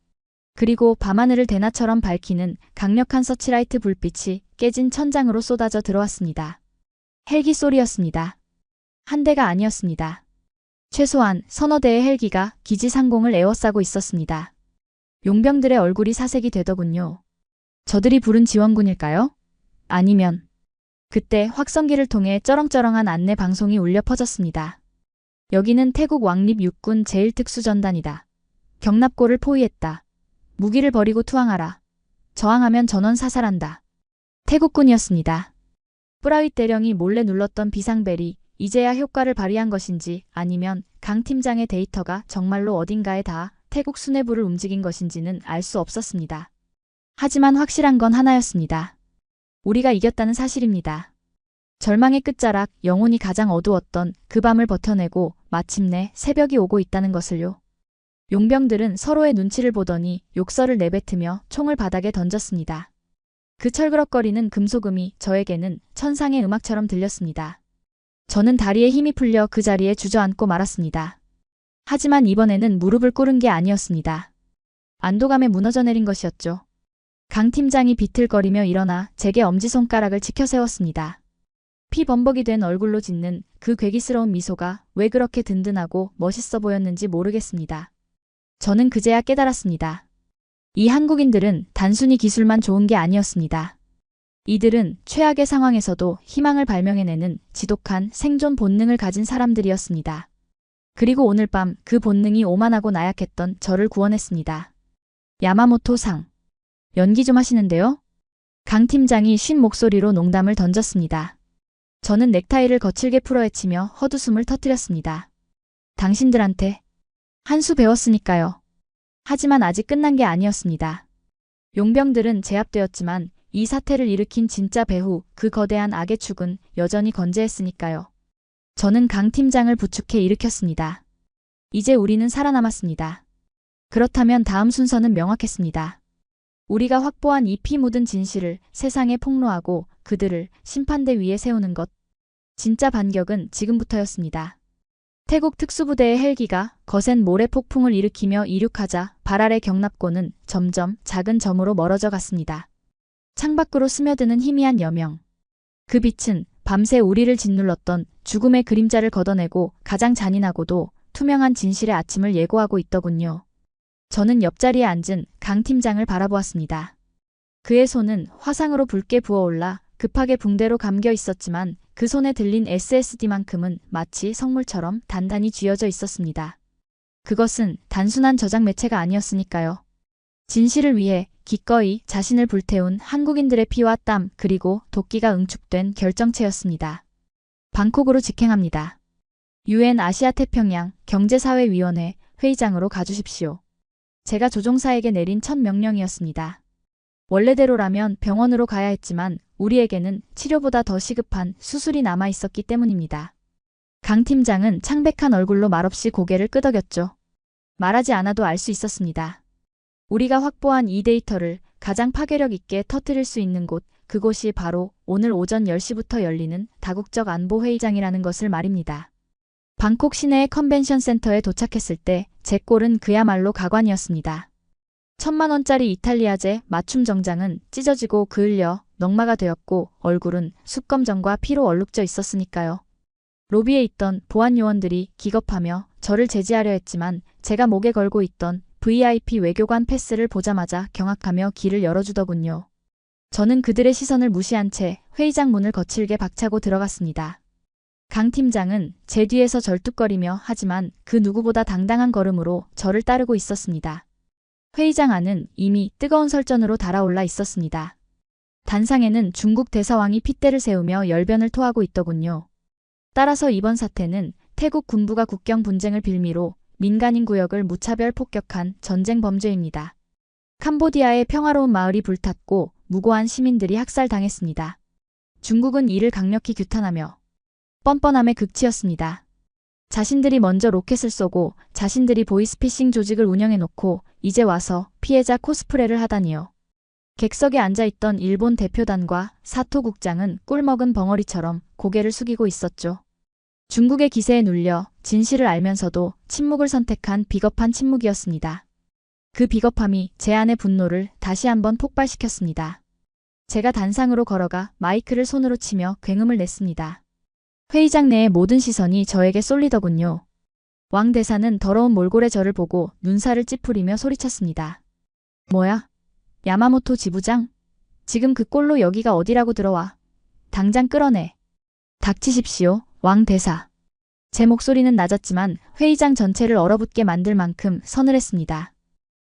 그리고 밤하늘을 대낮처럼 밝히는 강력한 서치라이트 불빛이 깨진 천장으로 쏟아져 들어왔습니다. 헬기 소리였습니다. 한 대가 아니었습니다. 최소한 서너 대의 헬기가 기지 상공을 에워싸고 있었습니다. 용병들의 얼굴이 사색이 되더군요. 저들이 부른 지원군일까요? 아니면 그때 확성기를 통해 쩌렁쩌렁한 안내 방송이 울려 퍼졌습니다. 여기는 태국 왕립 육군 제1특수전단이다. 경납고를 포위했다. 무기를 버리고 투항하라. 저항하면 전원 사살한다. 태국군이었습니다. 뿌라윗 대령이 몰래 눌렀던 비상벨이 이제야 효과를 발휘한 것인지 아니면 강 팀장의 데이터가 정말로 어딘가에 닿아 태국 수뇌부를 움직인 것인지는 알 수 없었습니다. 하지만 확실한 건 하나였습니다. 우리가 이겼다는 사실입니다. 절망의 끝자락, 영혼이 가장 어두웠던 그 밤을 버텨내고 마침내 새벽이 오고 있다는 것을요. 용병들은 서로의 눈치를 보더니 욕설을 내뱉으며 총을 바닥에 던졌습니다. 그 철그럭거리는 금소금이 저에게는 천상의 음악처럼 들렸습니다. 저는 다리에 힘이 풀려 그 자리에 주저앉고 말았습니다. 하지만 이번에는 무릎을 꿇은 게 아니었습니다. 안도감에 무너져 내린 것이었죠. 강 팀장이 비틀거리며 일어나 제게 엄지손가락을 치켜 세웠습니다. 피 범벅이 된 얼굴로 짓는 그 괴기스러운 미소가 왜 그렇게 든든하고 멋있어 보였는지 모르겠습니다. 저는 그제야 깨달았습니다. 이 한국인들은 단순히 기술만 좋은 게 아니었습니다. 이들은 최악의 상황에서도 희망을 발명해내는 지독한 생존 본능을 가진 사람들이었습니다. 그리고 오늘 밤 그 본능이 오만하고 나약했던 저를 구원했습니다. 야마모토 상. 연기 좀 하시는데요? 강 팀장이 쉰 목소리로 농담을 던졌습니다. 저는 넥타이를 거칠게 풀어헤치며 헛웃음을 터뜨렸습니다. 당신들한테 한 수 배웠으니까요. 하지만 아직 끝난 게 아니었습니다. 용병들은 제압되었지만 이 사태를 일으킨 진짜 배후, 그 거대한 악의 축은 여전히 건재했으니까요. 저는 강 팀장을 부축해 일으켰습니다. 이제 우리는 살아남았습니다. 그렇다면 다음 순서는 명확했습니다. 우리가 확보한 이 피 묻은 진실을 세상에 폭로하고 그들을 심판대 위에 세우는 것. 진짜 반격은 지금부터였습니다. 태국 특수부대의 헬기가 거센 모래 폭풍을 일으키며 이륙하자 발 아래 경납고는 점점 작은 점으로 멀어져 갔습니다. 창밖으로 스며드는 희미한 여명. 그 빛은 밤새 우리를 짓눌렀던 죽음의 그림자를 걷어내고 가장 잔인하고도 투명한 진실의 아침을 예고하고 있더군요. 저는 옆자리에 앉은 강 팀장을 바라보았습니다. 그의 손은 화상으로 붉게 부어올라 급하게 붕대로 감겨 있었지만 그 손에 들린 SSD만큼은 마치 성물처럼 단단히 쥐어져 있었습니다. 그것은 단순한 저장 매체가 아니었으니까요. 진실을 위해 기꺼이 자신을 불태운 한국인들의 피와 땀 그리고 도끼가 응축된 결정체였습니다. 방콕으로 직행합니다. UN 아시아태평양 경제사회위원회 회의장으로 가주십시오. 제가 조종사에게 내린 첫 명령이었습니다. 원래대로라면 병원으로 가야 했지만 우리에게는 치료보다 더 시급한 수술이 남아 있었기 때문입니다. 강 팀장은 창백한 얼굴로 말없이 고개를 끄덕였죠. 말하지 않아도 알 수 있었습니다. 우리가 확보한 이 데이터를 가장 파괴력 있게 터뜨릴 수 있는 곳, 그곳이 바로 오늘 오전 10시부터 열리는 다국적 안보회의장이라는 것을 말입니다. 방콕 시내의 컨벤션 센터에 도착했을 때 제 꼴은 그야말로 가관이었습니다. 1,000만 원짜리 이탈리아제 맞춤 정장은 찢어지고 그을려 넝마가 되었고 얼굴은 숯검정과 피로 얼룩져 있었으니까요. 로비에 있던 보안 요원들이 기겁하며 저를 제지하려 했지만 제가 목에 걸고 있던 VIP 외교관 패스를 보자마자 경악하며 길을 열어주더군요. 저는 그들의 시선을 무시한 채 회의장 문을 거칠게 박차고 들어갔습니다. 강 팀장은 제 뒤에서 절뚝거리며 하지만 그 누구보다 당당한 걸음으로 저를 따르고 있었습니다. 회의장 안은 이미 뜨거운 설전으로 달아올라 있었습니다. 단상에는 중국 대사왕이 핏대를 세우며 열변을 토하고 있더군요. 따라서 이번 사태는 태국 군부가 국경 분쟁을 빌미로 민간인 구역을 무차별 폭격한 전쟁 범죄입니다. 캄보디아의 평화로운 마을이 불탔고 무고한 시민들이 학살당했습니다. 중국은 이를 강력히 규탄하며 뻔뻔함의 극치였습니다. 자신들이 먼저 로켓을 쏘고 자신들이 보이스피싱 조직을 운영해놓고 이제 와서 피해자 코스프레를 하다니요. 객석에 앉아있던 일본 대표단과 사토 국장은 꿀먹은 벙어리처럼 고개를 숙이고 있었죠. 중국의 기세에 눌려 진실을 알면서도 침묵을 선택한 비겁한 침묵이었습니다. 그 비겁함이 제 안의 분노를 다시 한번 폭발시켰습니다. 제가 단상으로 걸어가 마이크를 손으로 치며 굉음을 냈습니다. 회의장 내의 모든 시선이 저에게 쏠리더군요. 왕 대사는 더러운 몰골의 저를 보고 눈살을 찌푸리며 소리쳤습니다. 뭐야? 야마모토 지부장? 지금 그 꼴로 여기가 어디라고 들어와. 당장 끌어내. 닥치십시오, 왕 대사. 제 목소리는 낮았지만 회의장 전체를 얼어붙게 만들 만큼 서늘했습니다.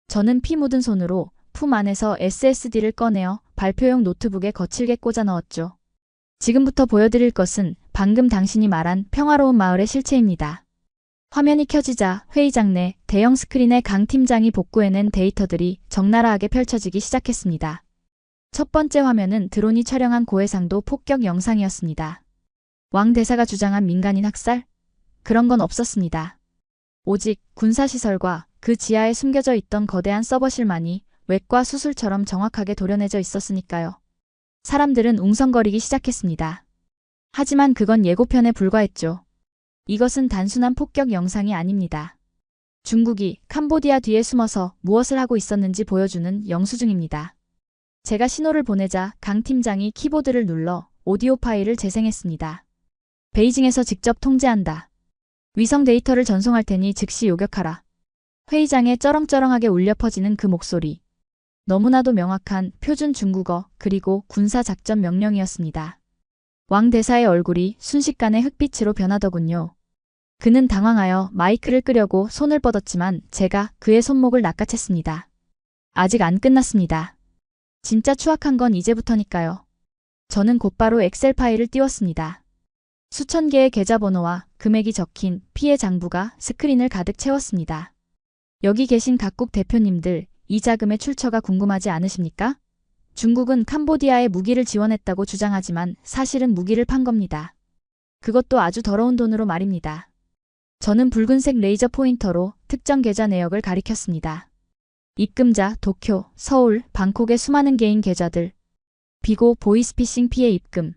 저는 피 묻은 손으로 품 안에서 SSD를 꺼내어 발표용 노트북에 거칠게 꽂아 넣었죠. 지금부터 보여드릴 것은 방금 당신이 말한 평화로운 마을의 실체입니다. 화면이 켜지자 회의장 내 대형 스크린에 강 팀장이 복구해낸 데이터들이 적나라하게 펼쳐지기 시작했습니다. 첫 번째 화면은 드론이 촬영한 고해상도 폭격 영상이었습니다. 왕 대사가 주장한 민간인 학살? 그런 건 없었습니다. 오직 군사시설과 그 지하에 숨겨져 있던 거대한 서버실만이 외과 수술처럼 정확하게 도려내져 있었으니까요. 사람들은 웅성거리기 시작했습니다. 하지만 그건 예고편에 불과했죠. 이것은 단순한 폭격 영상이 아닙니다. 중국이 캄보디아 뒤에 숨어서 무엇을 하고 있었는지 보여주는 영수증입니다. 제가 신호를 보내자 강 팀장이 키보드를 눌러 오디오 파일을 재생했습니다. 베이징에서 직접 통제한다. 위성 데이터를 전송할 테니 즉시 요격하라. 회의장에 쩌렁쩌렁하게 울려 퍼지는 그 목소리. 너무나도 명확한 표준 중국어 그리고 군사작전 명령이었습니다. 왕 대사의 얼굴이 순식간에 흑빛으로 변하더군요. 그는 당황하여 마이크를 끄려고 손을 뻗었지만 제가 그의 손목을 낚아챘습니다. 아직 안 끝났습니다. 진짜 추악한 건 이제부터니까요. 저는 곧바로 엑셀 파일을 띄웠습니다. 수천 개의 계좌번호와 금액이 적힌 피해 장부가 스크린을 가득 채웠습니다. 여기 계신 각국 대표님들, 이 자금의 출처가 궁금하지 않으십니까? 중국은 캄보디아에 무기를 지원했다고 주장하지만 사실은 무기를 판 겁니다. 그것도 아주 더러운 돈으로 말입니다. 저는 붉은색 레이저 포인터로 특정 계좌 내역을 가리켰습니다. 입금자 도쿄, 서울, 방콕의 수많은 개인 계좌들. 비고 보이스피싱 피해 입금.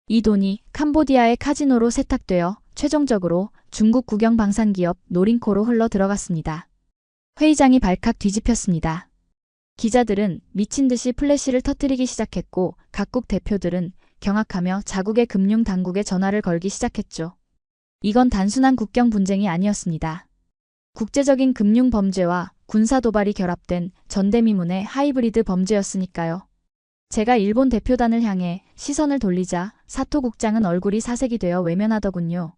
이 돈이 캄보디아의 카지노로 세탁되어 최종적으로 중국 국영 방산기업 노린코로 흘러 들어갔습니다. 회의장이 발칵 뒤집혔습니다. 기자들은 미친 듯이 플래시를 터뜨리기 시작했고 각국 대표들은 경악하며 자국의 금융 당국에 전화를 걸기 시작했죠. 이건 단순한 국경 분쟁이 아니었습니다. 국제적인 금융 범죄와 군사 도발이 결합된 전대미문의 하이브리드 범죄였으니까요. 제가 일본 대표단을 향해 시선을 돌리자 사토 국장은 얼굴이 사색이 되어 외면하더군요.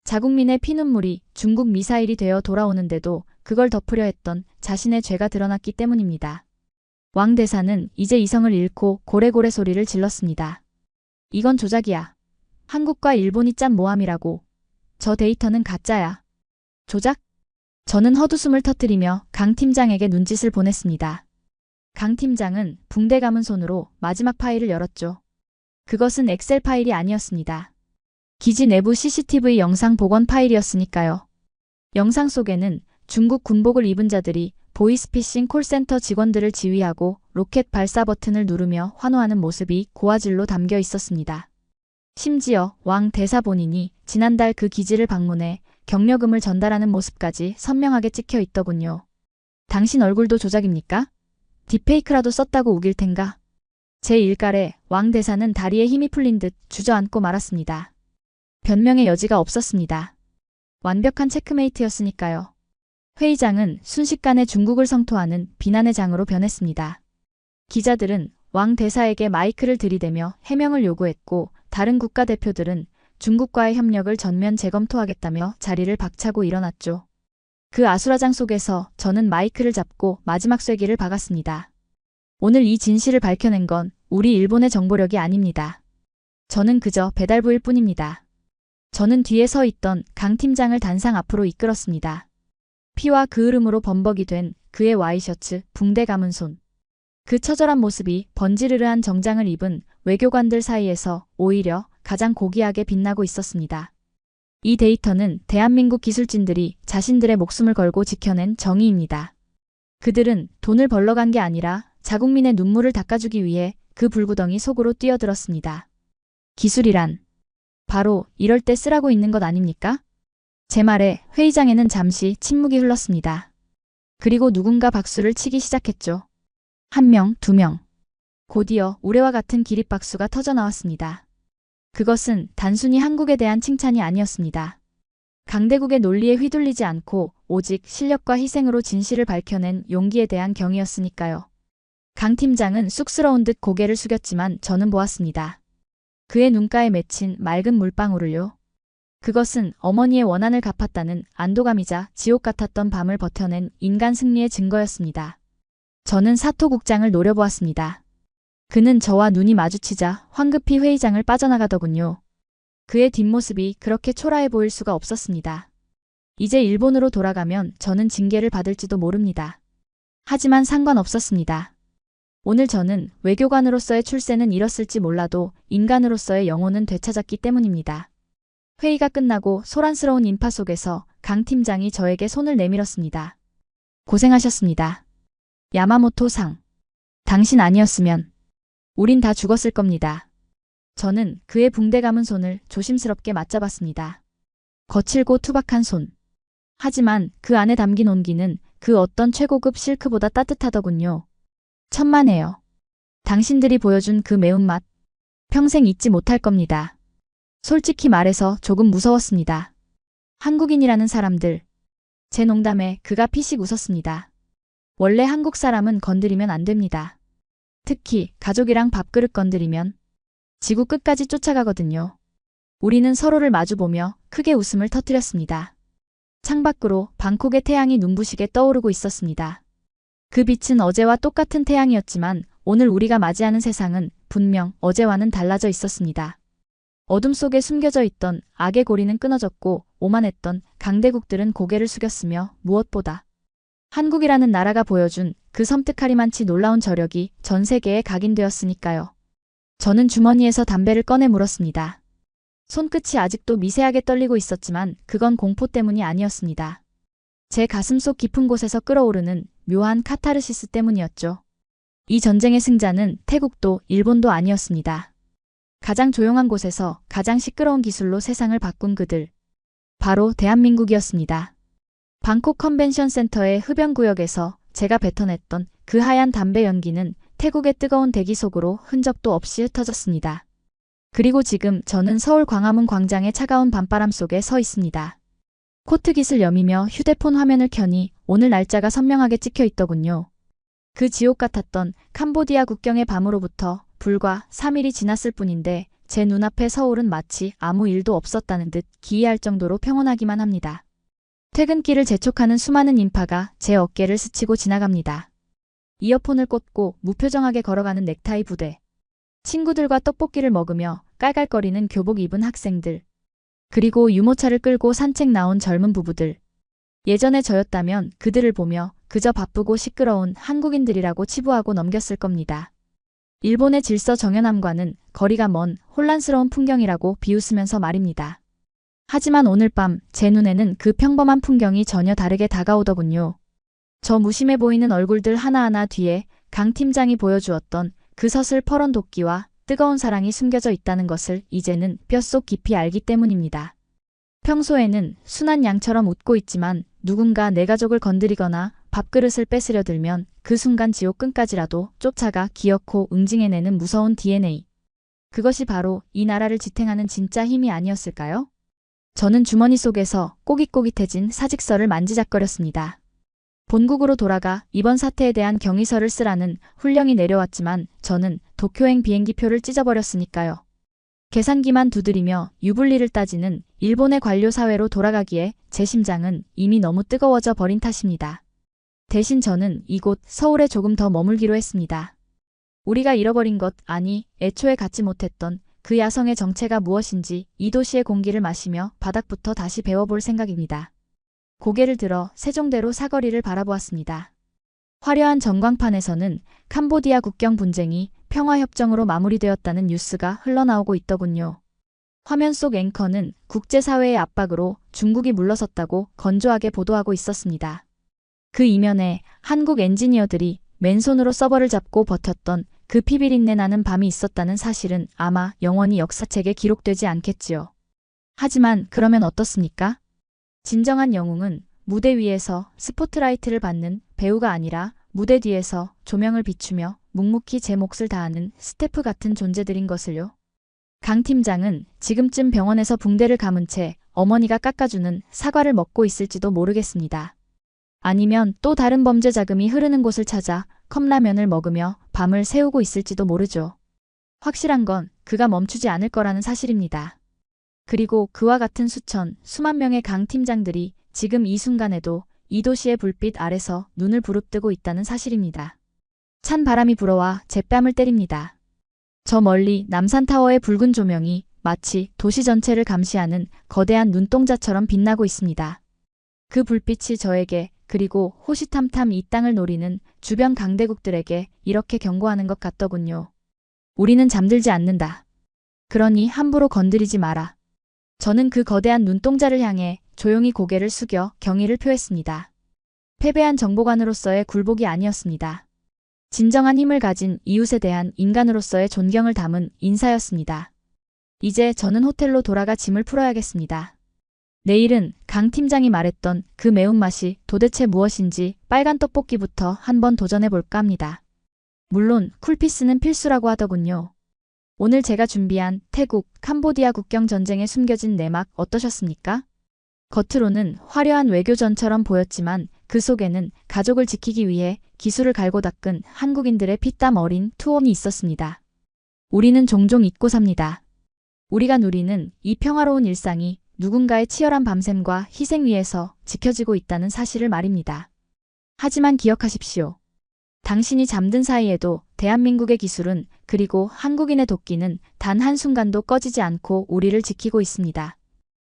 자국민의 피눈물이 중국 미사일이 되어 돌아오는데도 그걸 덮으려 했던 자신의 죄가 드러났기 때문입니다. 왕 대사는 이제 이성을 잃고 고래고래 소리를 질렀습니다. 이건 조작이야. 한국과 일본이 짠 모함이라고. 저 데이터는 가짜야. 조작? 저는 헛웃음을 터뜨리며 강 팀장에게 눈짓을 보냈습니다. 강 팀장은 붕대 감은 손으로 마지막 파일을 열었죠. 그것은 엑셀 파일이 아니었습니다. 기지 내부 CCTV 영상 복원 파일이었으니까요. 영상 속에는 중국 군복을 입은 자들이 보이스피싱 콜센터 직원들을 지휘하고 로켓 발사 버튼을 누르며 환호하는 모습이 고화질로 담겨 있었습니다. 심지어 왕 대사 본인이 지난달 그 기지를 방문해 격려금을 전달하는 모습까지 선명하게 찍혀 있더군요. 당신 얼굴도 조작입니까? 딥페이크라도 썼다고 우길 텐가? 제 일갈에 왕 대사는 다리에 힘이 풀린 듯 주저앉고 말았습니다. 변명의 여지가 없었습니다. 완벽한 체크메이트였으니까요. 회의장은 순식간에 중국을 성토하는 비난의 장으로 변했습니다. 기자들은 왕 대사에게 마이크를 들이대며 해명을 요구했고 다른 국가대표들은 중국과의 협력을 전면 재검토하겠다며 자리를 박차고 일어났죠. 그 아수라장 속에서 저는 마이크를 잡고 마지막 쐐기를 박았습니다. 오늘 이 진실을 밝혀낸 건 우리 일본의 정보력이 아닙니다. 저는 그저 배달부일 뿐입니다. 저는 뒤에 서 있던 강 팀장을 단상 앞으로 이끌었습니다. 피와 그을음으로 범벅이 된 그의 와이셔츠, 붕대 감은 손. 그 처절한 모습이 번지르르한 정장을 입은 외교관들 사이에서 오히려 가장 고귀하게 빛나고 있었습니다. 이 데이터는 대한민국 기술진들이 자신들의 목숨을 걸고 지켜낸 정의입니다. 그들은 돈을 벌러 간 게 아니라 자국민의 눈물을 닦아주기 위해 그 불구덩이 속으로 뛰어들었습니다. 기술이란 바로 이럴 때 쓰라고 있는 것 아닙니까? 제 말에 회의장에는 잠시 침묵이 흘렀습니다. 그리고 누군가 박수를 치기 시작했죠. 1명, 2명. 곧이어 우레와 같은 기립박수가 터져나왔습니다. 그것은 단순히 한국에 대한 칭찬이 아니었습니다. 강대국의 논리에 휘둘리지 않고 오직 실력과 희생으로 진실을 밝혀낸 용기에 대한 경의였으니까요. 강 팀장은 쑥스러운 듯 고개를 숙였지만 저는 보았습니다. 그의 눈가에 맺힌 맑은 물방울을요. 그것은 어머니의 원한을 갚았다는 안도감이자 지옥 같았던 밤을 버텨낸 인간 승리의 증거였습니다. 저는 사토 국장을 노려보았습니다. 그는 저와 눈이 마주치자 황급히 회의장을 빠져나가더군요. 그의 뒷모습이 그렇게 초라해 보일 수가 없었습니다. 이제 일본으로 돌아가면 저는 징계를 받을지도 모릅니다. 하지만 상관없었습니다. 오늘 저는 외교관으로서의 출세는 잃었을지 몰라도 인간으로서의 영혼은 되찾았기 때문입니다. 회의가 끝나고 소란스러운 인파 속에서 강 팀장이 저에게 손을 내밀었습니다. 고생하셨습니다. 야마모토 상. 당신 아니었으면 우린 다 죽었을 겁니다. 저는 그의 붕대 감은 손을 조심스럽게 맞잡았습니다. 거칠고 투박한 손. 하지만 그 안에 담긴 온기는 그 어떤 최고급 실크보다 따뜻하더군요. 천만에요. 당신들이 보여준 그 매운맛. 평생 잊지 못할 겁니다. 솔직히 말해서 조금 무서웠습니다. 한국인이라는 사람들. 제 농담에 그가 피식 웃었습니다. 원래 한국 사람은 건드리면 안 됩니다. 특히 가족이랑 밥그릇 건드리면 지구 끝까지 쫓아가거든요. 우리는 서로를 마주보며 크게 웃음을 터뜨렸습니다. 창밖으로 방콕의 태양이 눈부시게 떠오르고 있었습니다. 그 빛은 어제와 똑같은 태양이었지만 오늘 우리가 맞이하는 세상은 분명 어제와는 달라져 있었습니다. 어둠 속에 숨겨져 있던 악의 고리는 끊어졌고 오만했던 강대국들은 고개를 숙였으며 무엇보다 한국이라는 나라가 보여준 그 섬뜩하리만치 놀라운 저력이 전 세계에 각인되었으니까요. 저는 주머니에서 담배를 꺼내 물었습니다. 손끝이 아직도 미세하게 떨리고 있었지만 그건 공포 때문이 아니었습니다. 제 가슴속 깊은 곳에서 끓어오르는 묘한 카타르시스 때문이었죠. 이 전쟁의 승자는 태국도 일본도 아니었습니다. 가장 조용한 곳에서 가장 시끄러운 기술로 세상을 바꾼 그들. 바로 대한민국이었습니다. 방콕 컨벤션 센터의 흡연구역에서 제가 뱉어냈던 그 하얀 담배 연기는 태국의 뜨거운 대기 속으로 흔적도 없이 흩어졌습니다. 그리고 지금 저는 서울 광화문 광장의 차가운 밤바람 속에 서 있습니다. 코트깃을 여미며 휴대폰 화면을 켜니 오늘 날짜가 선명하게 찍혀 있더군요. 그 지옥 같았던 캄보디아 국경의 밤으로부터 불과 3일이 지났을 뿐인데 제 눈앞의 서울은 마치 아무 일도 없었다는 듯 기이할 정도로 평온하기만 합니다. 퇴근길을 재촉하는 수많은 인파가 제 어깨를 스치고 지나갑니다. 이어폰을 꽂고 무표정하게 걸어가는 넥타이 부대. 친구들과 떡볶이를 먹으며 깔깔거리는 교복 입은 학생들. 그리고 유모차를 끌고 산책 나온 젊은 부부들. 예전에 저였다면 그들을 보며 그저 바쁘고 시끄러운 한국인들이라고 치부하고 넘겼을 겁니다. 일본의 질서 정연함과는 거리가 먼 혼란스러운 풍경이라고 비웃으면서 말입니다. 하지만 오늘 밤 제 눈에는 그 평범한 풍경이 전혀 다르게 다가오더군요. 저 무심해 보이는 얼굴들 하나하나 뒤에 강 팀장이 보여주었던 그 서슬퍼런 도끼와 뜨거운 사랑이 숨겨져 있다는 것을 이제는 뼛속 깊이 알기 때문입니다. 평소에는 순한 양처럼 웃고 있지만 누군가 내 가족을 건드리거나 밥그릇을 뺏으려 들면 그 순간 지옥 끈까지라도 쫓아가 기어코 응징해내는 무서운 DNA. 그것이 바로 이 나라를 지탱하는 진짜 힘이 아니었을까요? 저는 주머니 속에서 꼬깃꼬깃해진 사직서를 만지작거렸습니다. 본국으로 돌아가 이번 사태에 대한 경위서를 쓰라는 훈령이 내려왔지만 저는 도쿄행 비행기표를 찢어버렸으니까요. 계산기만 두드리며 유불리를 따지는 일본의 관료 사회로 돌아가기에 제 심장은 이미 너무 뜨거워져 버린 탓입니다. 대신 저는 이곳 서울에 조금 더 머물기로 했습니다. 우리가 잃어버린 것, 아니 애초에 갖지 못했던 그 야성의 정체가 무엇인지 이 도시의 공기를 마시며 바닥부터 다시 배워볼 생각입니다. 고개를 들어 세종대로 사거리를 바라보았습니다. 화려한 전광판에서는 캄보디아 국경 분쟁이 평화협정으로 마무리되었다는 뉴스가 흘러나오고 있더군요. 화면 속 앵커는 국제사회의 압박으로 중국이 물러섰다고 건조하게 보도하고 있었습니다. 그 이면에 한국 엔지니어들이 맨손으로 서버를 잡고 버텼던 그 피비린내 나는 밤이 있었다는 사실은 아마 영원히 역사책에 기록되지 않겠지요. 하지만 그러면 어떻습니까? 진정한 영웅은 무대 위에서 스포트라이트를 받는 배우가 아니라 무대 뒤에서 조명을 비추며 묵묵히 제 몫을 다하는 스태프 같은 존재들인 것을요. 강 팀장은 지금쯤 병원에서 붕대를 감은 채 어머니가 깎아주는 사과를 먹고 있을지도 모르겠습니다. 아니면 또 다른 범죄 자금이 흐르는 곳을 찾아 컵라면을 먹으며 밤을 새우고 있을지도 모르죠. 확실한 건 그가 멈추지 않을 거라는 사실입니다. 그리고 그와 같은 수만 명의 강 팀장들이 지금 이 순간에도 이 도시의 불빛 아래서 눈을 부릅뜨고 있다는 사실입니다. 찬 바람이 불어와 제 뺨을 때립니다. 저 멀리 남산타워의 붉은 조명이 마치 도시 전체를 감시하는 거대한 눈동자처럼 빛나고 있습니다. 그 불빛이 저에게 그리고 호시탐탐 이 땅을 노리는 주변 강대국들에게 이렇게 경고하는 것 같더군요. 우리는 잠들지 않는다. 그러니 함부로 건드리지 마라. 저는 그 거대한 눈동자를 향해 조용히 고개를 숙여 경의를 표했습니다. 패배한 정보관으로서의 굴복이 아니었습니다. 진정한 힘을 가진 이웃에 대한 인간으로서의 존경을 담은 인사였습니다. 이제 저는 호텔로 돌아가 짐을 풀어야겠습니다. 내일은 강 팀장이 말했던 그 매운맛이 도대체 무엇인지 빨간 떡볶이부터 한번 도전해볼까 합니다. 물론 쿨피스는 필수라고 하더군요. 오늘 제가 준비한 태국, 캄보디아 국경 전쟁에 숨겨진 내막 어떠셨습니까? 겉으로는 화려한 외교전처럼 보였지만 그 속에는 가족을 지키기 위해 기술을 갈고 닦은 한국인들의 피땀 어린 투혼이 있었습니다. 우리는 종종 잊고 삽니다. 우리가 누리는 이 평화로운 일상이 누군가의 치열한 밤샘과 희생 위에서 지켜지고 있다는 사실을 말입니다. 하지만 기억하십시오. 당신이 잠든 사이에도 대한민국의 기술은 그리고 한국인의 도끼는 단 한순간도 꺼지지 않고 우리를 지키고 있습니다.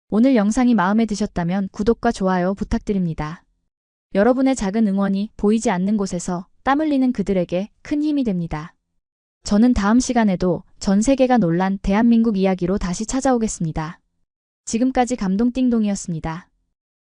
오늘 영상이 마음에 드셨다면 구독과 좋아요 부탁드립니다. 여러분의 작은 응원이 보이지 않는 곳에서 땀 흘리는 그들에게 큰 힘이 됩니다. 저는 다음 시간에도 전 세계가 놀란 대한민국 이야기로 다시 찾아오겠습니다. 지금까지 감동띵동이었습니다.